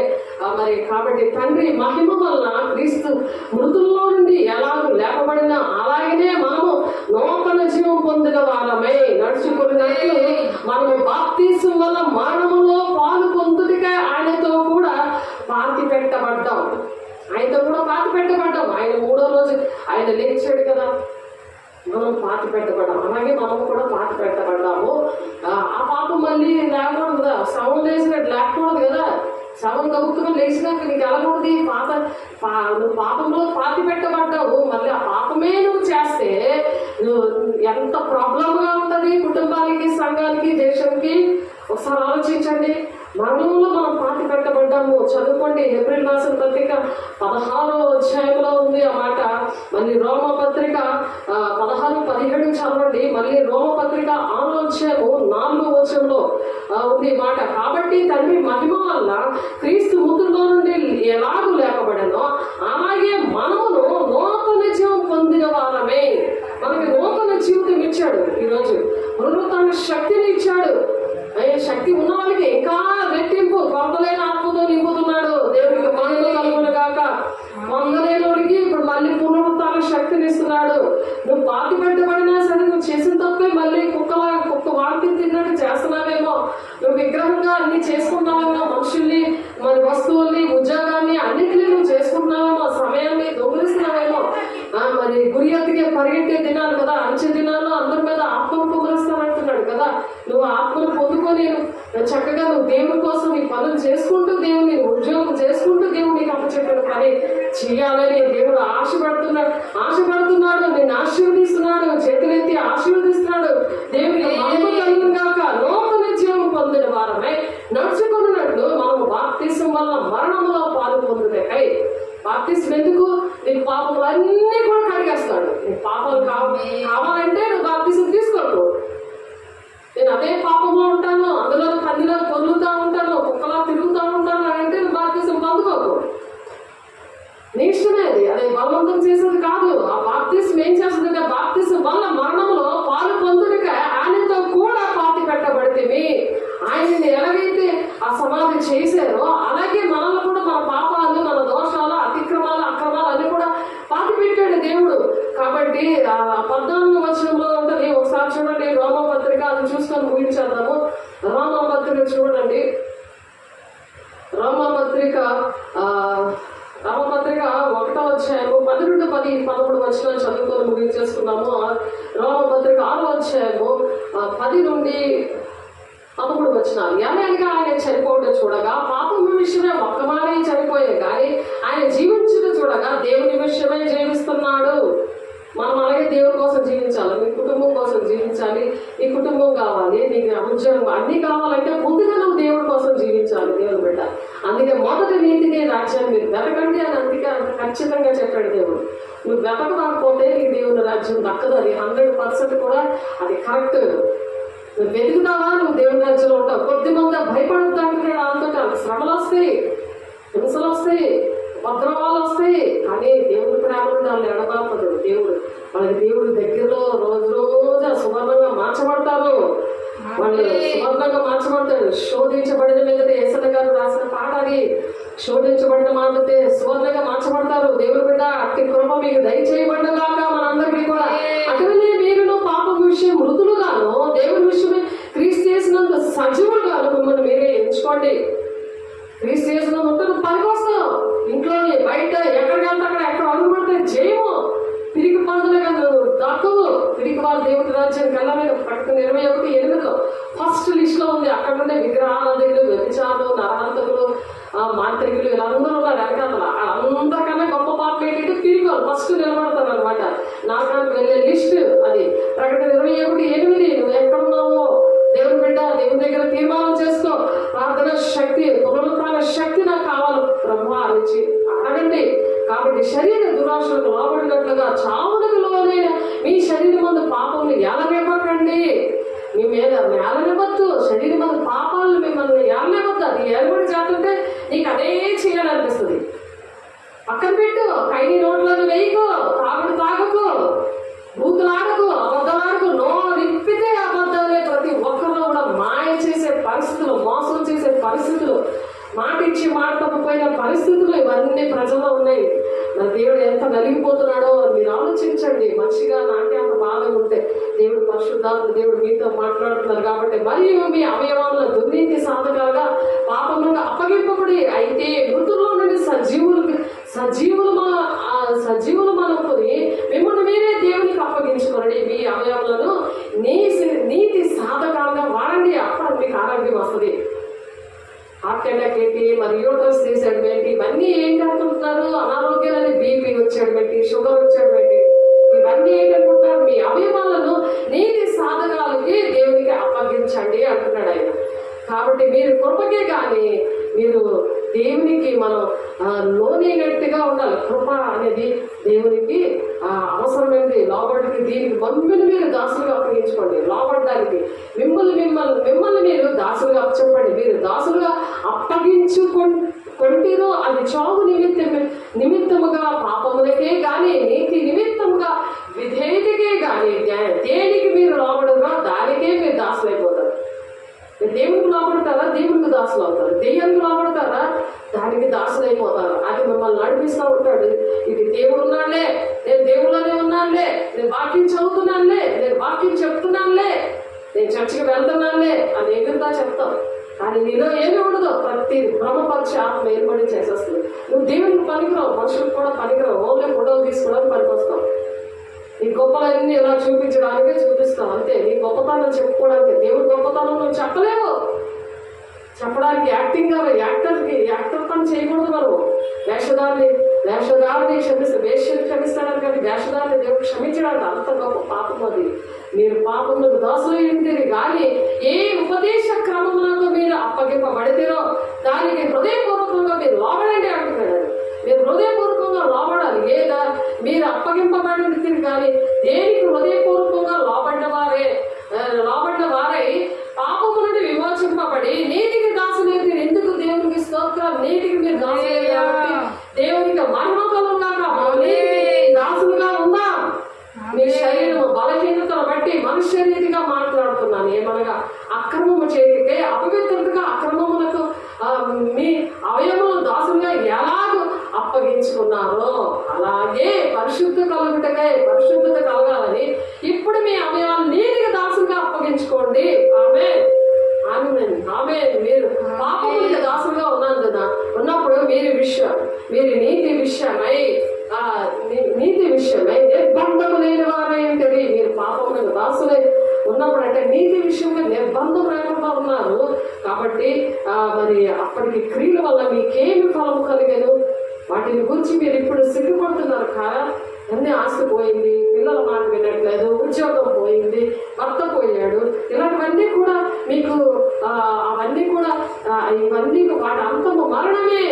మరి కాబట్టి తండ్రి మహిమ వలన క్రీస్తు మృతుల్లో నుండి ఎలాగూ లేపబడినా అలాగనే మనము నూతన జీవం పొందిన వారమై నడుచుకున్నట్లు మనము బాప్తీసం వల్ల మరణములో పాలు పొందుటకై ఆయనతో కూడా పాతి పెట్టబడ్డాం. ఆయన 3వ రోజు ఆయన లేచాడు కదా, మనం పాతి పెట్టబడ్డాం. అలాగే మనం కూడా పాతి పెట్టబడ్డాము. ఆ పాపం మళ్ళీ లేకూడదు కదా, శవం లేచినట్టు లేకూడదు కదా. శవం గబుక్కుని లేచినాక నీకు ఎలాగూడదు? నువ్వు పాపంలో పాతి పెట్టబడ్డావు. మళ్ళీ ఆ పాపమే నువ్వు చేస్తే నువ్వు ఎంత ప్రాబ్లంగా ఉంటుంది కుటుంబానికి, సంఘానికి, దేశానికి. ఒకసారి ఆలోచించండి. మరణంలో మనం పాతి పెట్టబడ్డాము. చదువుకోండి, హెబ్రీయులు రాసిన పత్రిక 16వ ఉంది ఆ మాట. మళ్ళీ రోమపత్రిక 16-17 చదవండి. మళ్ళీ రోమపత్రిక 6:4 ఉంది మాట. కాబట్టి తండ్రి మహిమ వల్ల క్రీస్తు మృతుల్లో నుండి ఎలాగూ లేపబడనో అలాగే మనమును నూతన జీవం పొందిన వారమే. మనకి నూతన జీవితం ఇచ్చాడు. ఈరోజు పునరుత్థాన శక్తిని ఇచ్చాడు. శక్తి ఉన్న వాళ్ళకి ఇంకా రెట్టింపు కొంతలేని ఆత్మతో నింపుతున్నాడు. దేవుడికి మహిమ కలుగును గాక. పొందలేనోడికి ఇప్పుడు మళ్ళీ పునరుత్థాన శక్తిని ఇస్తున్నాడు. నువ్వు పాతి పెట్టబడినా సరే నువ్వు చేసిన తప్పే మళ్ళీ కుక్క వాంతి తిన్నట్టు చేస్తున్నావేమో. నువ్వు విగ్రహంగా అన్ని చేసుకుంటున్నావేమో. మనుషుల్ని, మరి వస్తువుల్ని, ఉద్యోగాన్ని అన్నిటినీ నువ్వు చేసుకుంటున్నావేమో. సమయాన్ని దొంగిలిస్తున్నావేమో. మరి గురి ఎత్తికే పరిగెట్టే దినాలు కదా, అంచె దినాల్లో అందరి మీద ఆత్మను పొందులుస్తానంటున్నాడు కదా. నువ్వు ఆత్మను పొందుకొని చక్కగా నువ్వు దేవుడి కోసం నీ పనులు చేసుకుంటూ, దేవుని ఉద్యోగం చేసుకుంటూ దేవుడు నీకు అప్పచెప్పిన పని చేయాలని దేవుడు ఆశపడుతున్నాడు. నేను ఆశీర్వదిస్తున్నాడు. చేతులెత్తి ఆశీర్వదిస్తున్నాడు. దేవునికి మహిమ కలుగును గాక. నూతన జీవం పొందిన వారమై నడుచుకున్నట్లు మనం బాప్తిసం వల్ల మరణంలో పాలు పొందుతాయి. బాప్తిసం ఎందుకు? నీకు పాపములన్నీ కూడా కడిగేస్తాడు. నీకు పాపాలు కావాలంటే నువ్వు బాప్తిసం తీసుకోకు. నేను అదే పాపంలో ఉంటాను, అందులో పందిలో పొందుతూ ఉంటాను, కుక్కలా తిరుగుతూ ఉంటాను అని అంటే నువ్వు బాప్తిసం పొందుకోకు. నీ ఇష్టమే అది బలవంతం చేసేది కాదు. ఆ బాప్తిసం ఏం చేస్తుందంటే బాప్తిసం వల్ల మరణంలో పాలు పొందుటక ఆయనతో కూడా పాతి పెట్టబడితే ఆయనని ఎలాగైతే ఆ సమాధి చేశారో అలాగే మనల్ని కూడా మన పాపాలు, మన దోషాలు, అతిక్రమాలు, అక్రమాలు అన్ని కూడా పాతి పెట్టాడు దేవుడు. కాబట్టి 14వ ఉంటుంది. ఒకసారి చూడండి రోమపత్రిక, అది చూసుకొని ముగించేద్దాము. రోమపత్రిక చూడండి. రోమపత్రిక 1-10-11 చదువుకొని ముగించేసుకున్నాము. రోమపత్రిక 6:10-13 ఎలాగగా ఆయన చనిపోవడం చూడగా పాపం విషయమే ఒక్కమానే చనిపోయే కానీ ఆయన జీవించడం చూడగా దేవుని విషయమే జీవిస్తున్నాడు. మనం అలాగే దేవుడి కోసం జీవించాలి. నీ కుటుంబం కోసం జీవించాలి. నీ కుటుంబం కావాలి, నీకు ఉద్యోగం అన్నీ కావాలంటే ముందుగా నువ్వు దేవుడి కోసం జీవించాలి. దేవుని బిడ్డ అందుకే అయితే మొదటి నీతిని రాజ్యాన్ని మీరు వెతకండి అని అందుకే అంత ఖచ్చితంగా చెప్పాడు దేవుడు. నువ్వు వెతకకపోతే నీకు దేవుని రాజ్యం దక్కదు. అది 100% కూడా అది కరెక్ట్. నువ్వు వెతుకుతావా నువ్వు దేవుని రాజ్యంలో ఉంటావు. కొద్దిమంది భయపడద్దు అంటున్నాడు. అంతటా శ్రమలు వస్తాయి, హింసలు వస్తాయి, ఉపద్రవాలు వస్తాయి, కానీ దేవుడి ప్రేమ వాళ్ళు ఎడబాపదు. వాళ్ళకి దేవుడి దగ్గరలో రోజు రోజు సువర్ణంగా మార్చబడతారు. వాళ్ళు సువర్ణంగా మార్చబడతారు. శోధించబడిన మీదతే యేసయ్య గారు రాసిన పాట అది. శోధించబడిన మాటతే సువర్ణంగా మార్చబడతారు. దేవుడి బిడ్డ అట్టి కృప మీకు దయచేయబడ్డగాక మనందరికీ కూడా. అటువలే మీరును పాపం విషయం మృతులుగాను దేవుడి విషయమే క్రీస్తు చేసినంత సజీవులుగాను మిమ్మల్ని మీరే ఎంచుకోండి. క్రీస్తు చేసినంత ఉంటే నువ్వు పనికి వస్తావు. ఇంట్లోనే బయట ఎక్కడికి వెళ్తే ఎక్కడ అడుగు పడితే జయము. పిరికి పందులుగా నువ్వు దక్కవు. పిరికి వాళ్ళు దేవుడి రాజ్యానికి వెళ్ళలేదు. ప్రకటన 21:8 ఫస్ట్ లిస్ట్ లో ఉంది. అక్కడ ఉండే విగ్రహారాధకులు, వ్యభిచారులు, నరహంతకులు, మాంత్రికులు వీళ్ళందరూ ఉన్నారు వెనకాతల. అందరికన్నా గొప్ప పాపం ఏంటంటే పిరికి వాళ్ళు ఫస్ట్ నిలబడతారు అనమాట. నాకానికి వెళ్ళే లిస్ట్ అది. ప్రకటన 21:8 నువ్వు ఎక్కడున్నావో దేవుని బిడ్డ దేవుని దగ్గర తీర్మానం చేసుకో. ప్రార్థన శక్తి, పునరుత్థాన శక్తి నాకు కావాలి ప్రభు అని అడగండి. కాబట్టి శరీర దురాశలకు లోబడినట్లుగా చావునకు లోనైన మీ శరీరం మందు పాపములు ఏలనివ్వకండి. మీ మీద ఏలనివ్వద్దు. శరీరం మందు పాపాలను మిమ్మల్ని ఏలనివ్వద్దు. అది ఏర్పడి చేస్తుంటే నీకు అదే చేయాలనిపిస్తుంది. పక్కన పెట్టు. కైని నోట్లను వేయకు. తాగకు, బూతులాడకు, అబద్ధాలాడకు. నోరిప్పితే అబద్ధాలే. ప్రతి ఒక్కరిలో కూడా మాయ చేసే పరిస్థితులు, మోసం చేసే పరిస్థితులు, మాట ఇచ్చి మాట తప్పపోయిన పరిస్థితులు ఇవన్నీ ప్రజల్లో ఉన్నాయి. మన దేవుడు ఎంత నలిగిపోతున్నాడో మీరు ఆలోచించండి. మంచిగా నాకే అంత బాధగా ఉంటే దేవుడు పరిశుద్ధాత్మ దేవుడు మీతో మాట్లాడుతున్నారు కాబట్టి. మరియు మీ అవయవాల దుర్నీతి సాధకాలుగా పాపముగా అప్పగింపబడి అయితే మృతుల్లో నుండి సజీవులు అనుకుని మిమ్మల్ని మీరే దేవునికి అప్పగించుకోండి. మీ అవయవాలను నీతి సాధకాలుగా వాడండి. అప్పుడు మీకు ఆరోగ్యం వస్తుంది. హార్ట్ అటాక్ ఏంటి, మరి యూటర్స్ తీసేయడం ఏంటి, ఇవన్నీ ఏంటి అనుకుంటున్నారు? అనారోగ్యాలని బీపీ వచ్చేయడం ఏంటి, షుగర్ వచ్చేయడం ఏంటి, ఇవన్నీ ఏంటనుకుంటున్నారు? మీ అవయవాలను నీతి సాధకాలకి దేవునికి అప్పగించండి అంటున్నాడు ఆయన. కాబట్టి మీరు కృపకే కానీ మీరు దేవునికి మనం లోనైనట్టుగా ఉండాలి. కృప అనేది దేవునికి అవసరమైనది. లోబడికి దీనికి మమ్మల్ని మీరు దాసులుగా అప్పగించుకోండి. లోబడడానికి మిమ్మల్ని మీరు దాసులుగా చెప్పండి. మీరు దాసులుగా అప్పగించుకుంటారో అది చావు నిమిత్తముగా పాపములకే గాని నీతి నిమిత్తముగా విధేయతకే గాని దేనికి మీరు లోబడరో దానికే మీరు దాసులైపోతారు. దేవునికి లోపడతారా దేవునికి దాసులు అవుతారు. దెయ్యానికి లోపడతారా దానికి దాసులు అయిపోతారు. అది మిమ్మల్ని నడిపిస్తూ ఉంటాడు. ఇది దేవుడు ఉన్నాడులే, నేను దేవుళ్ళనే ఉన్నానులే, నేను వాక్యం చదువుతున్నానులే, నేను వాక్యం చెప్తున్నానులే, నేను చర్చికి వెళ్తున్నానులే అని ఎగురుతా చెప్తాం. కానీ నీలో ఏమి ఉండదు. ప్రతి బ్రహ్మపక్ష ఆత్మ ఏర్పడి చేసేస్తుంది. నువ్వు దేవునికి పనికిరావు, మనుషులకు కూడా పనికిరావు. ఓన్లీ ఫోటోలు తీసుకోవడానికి పనికొస్తావు. నీ గొప్పలన్నీ ఇలా చూపించడానికే చూపిస్తావు అంతే. నీ గొప్పతనం చెప్పుకోవడానికి. దేవుడి గొప్పతనం నువ్వు చెప్పలేవు. చెప్పడానికి యాక్టర్ పని చేయకూడదు. మనం వేషధారిని క్షమిస్తాడు, వేష్యని క్షమిస్తాడని కానీ వేషధారిని దేవుడు క్షమించడానికి. అంత గొప్ప పాపం అది. మీరు పాపములకు దాసులు ఏంటిది కానీ ఏ ఉపదేశ క్రమములకు మీరు అప్పగింపబడితేరో దానికి హృదయపూర్వకంగా మీరు లోబడండి అంటున్నాడు. మీరు హృదయపూర్వకంగా లోబడాలి. ఏదా మీరు అప్పగింపబడింది కానీ దేనికి హృదయపూర్వకంగా లోబడ్డ వారై పాపము నుండి విమోచింపబడి నీటికి దాసులేదు. ఎందుకు దేవునికి స్తోత్రం. నీటికి మీరు దాసులేదు కాబట్టి దేవునికి మహిమకలుగా దాసులుగా ఉందాం. మీ శరీరం బలహీనతను బట్టి మనుష్య రీతిగా మాట్లాడుతున్నాను. ఏమనగా అక్రమము చేతికే అపవిత్రతగా అక్రమములకు మీ అవయవములు దాసులుగా ఎలాగో అప్పగించుకున్నారో అలాగే పరిశుద్ధత కలగాలని ఇప్పుడు మీ అవయవాలు నీటికి దాసులుగా అప్పగించుకోండి. ఆమె మీరు పాపములకు దాసులుగా ఉన్నప్పుడు మీరు నీతి విషయమై నిర్బంధము లేని వారై ఉంటుంది. మీరు పాపములకు దాసులై ఉన్నప్పుడు అంటే నీతి విషయంలో నిర్బంధం లేకుండా ఉన్నారు కాబట్టి మరి అప్పటికి క్రియల వల్ల మీకేమి ఫలం కలిగను? వాటిని గురించి మీరు ఇప్పుడు సిగ్గుపడుతున్నారు కదా. అన్ని ఆస్తి పోయింది, పిల్లల మాట వినట్లేదు, ఉద్యోగం పోయింది, భర్త పోయాడు, ఇలాంటివన్నీ కూడా మీకు అవన్నీ కూడా ఇవన్నీ వాటి అంతము మరణమే.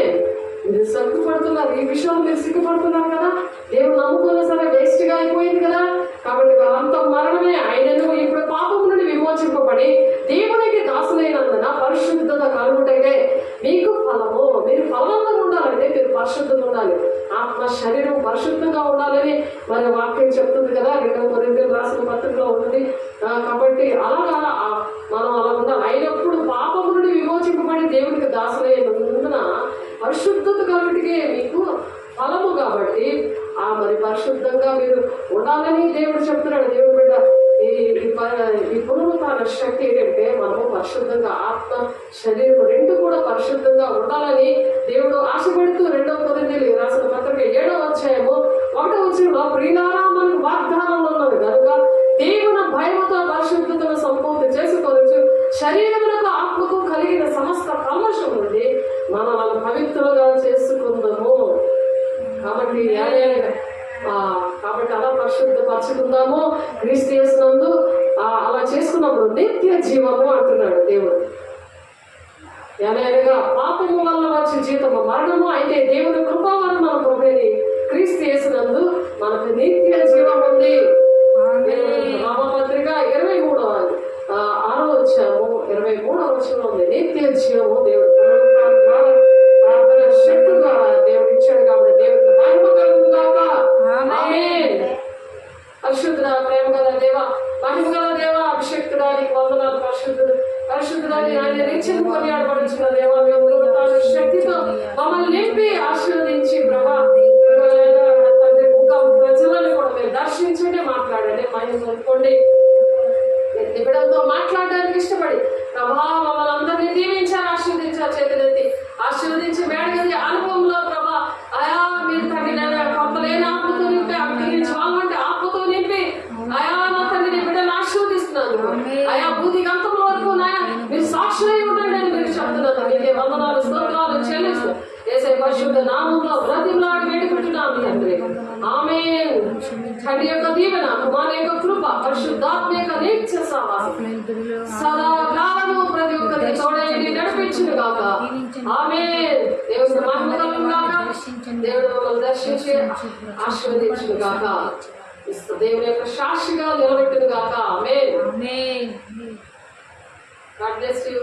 మీరు సిగ్గుపడుతున్నారు, ఈ విషయంలో మీరు సిగ్గుపడుతున్నారు కదా. దేవుడు నమ్ముకున్నా సరే వేస్ట్ గా అయిపోయింది కదా. కాబట్టి వాళ్ళంతం మరణమే. ఆయనను ఇప్పుడు పాపం నుండి విమోచింపబడి దేవునికి దాసులైనందున పరిశుద్ధత కలుగుటకే మీకు ఫలము. మీరు ఫలంగా ఉండాలంటే మీరు పరిశుద్ధంగా ఉండాలి. ఆత్మ శరీరం పరిశుద్ధంగా ఉండాలని మరి వాక్యం చెప్తుంది కదా. 2 కొరింథీయులకు రాసిన పత్రికలో ఉంటుంది. కాబట్టి అలాగా మనం అలా ఉండాలి. అయినప్పుడు పాపం నుండి విమోచింపబడి దేవునికి దాసులైనందున పరిశుద్ధత కలుగుటకే మీకు ఫలము. కాబట్టి మరి పరిశుద్ధంగా మీరు ఉండాలని దేవుడు చెప్తున్నాడు. దేవుడు బిడ్డ ఈ పునరుత్థాన శక్తి ఏంటంటే మనము పరిశుద్ధంగా ఆత్మ శరీరం 2 కూడా పరిశుద్ధంగా ఉండాలని దేవుడు ఆశపెడుతూ 2 కొరింథీయులకు రాసిన పత్రిక 7వ అధ్యాయము 1వ వచనంలో ప్రియులారా మనకు వాగ్దానాలు ఉన్నవి కనుక దేవుని భయముతో పరిశుద్ధతను సంపూర్తి చేసుకోవచ్చు, శరీరములకు ఆత్మకు కలిగిన సమస్త కల్మషం నుండి మనల్ని పవిత్రులుగా చేసుకుందాము. కాబట్టి అలా పరిశుద్ధపరచుకుందాము. క్రీస్తు యేసునందు అలా చేసుకున్నప్పుడు నిత్య జీవము అంటున్నాడు దేవుడు. అనగా పాపము వల్ల వచ్చే జీతము మరణము, అయితే దేవుని కృప వల్ల మన ప్రభుని క్రీస్తు యేసునందు మనకు నిత్య జీవం ఉంది. రామపత్రిక 23వ 6వ అధ్యాయము 23వ వచనంలో ఉంది. నిత్య జీవము దేవుడు ప్రార్థన శక్తి ద్వారా దేవుడు ఇచ్చాడు. కాబట్టి దేవుడికి మహిమ కలుగును గాక. ఆమేన్. పరిశుద్ధుడా, ప్రేమ గల దేవ, మహిమ గల దేవ, అభిషేక్తుడానికి వందనాలు. పరిశుద్ధుడాన్ని ఆయన నిత్యం కొనియాడబడుచున్న దేవ, మేము పునరుత్థాన శక్తితో మమ్మల్ని నింపి ఆశీర్వదించి ప్రభా తండ్రి ప్రజలను కూడా మీరు దర్శించండి, మాట్లాడండి, మహిమ పొందుకోండి. నిబిడంతో మాట్లాడడానికి ఇష్టపడి ప్రభా మమ్మల్ని అందరినీ దీవించారు, ఆశీర్వదించారు. చేతులెత్తి ఆశీర్వదించి మేడగది అనుభవంలో ప్రభా అయా మీరు తండ్రి కొంపలేని ఆత్మతో నింపి అగ్నించాలంటే ఆత్మతో నింపి అయా నా తండ్రి బిడ్డను ఆశీర్వదిస్తున్నాను. అయా బూది గంతం వరకు నాయ మీరు సాక్షులై ఉండండి అని మీరు చెప్తున్నారు. మీకే వందనాలు స్తోత్రాలు చెల్లిస్తూ యేసే పరిశుద్ధ నామంలో బ్రతిమలాడి వేడుకుంటున్నాము తండ్రి. ఆమేన్. తండ్రి యొక్క దీవెన, కుమారుని యొక్క కృప, పరిశుద్ధాత్మ యొక్క నిత్య సహవాసం సదాకాలము ప్రతి ఒక్కరికి తోడైంది నడిపించును గాక. ఆమేన్. దేవుని మహిమ కలుగును గాక. దేవుడు మమ్మల్ని దర్శించి ఆశీర్వదించును గాక. దేవుని యొక్క సాక్షిగా నిలబెట్టును గాక. ఆమేన్. God bless you.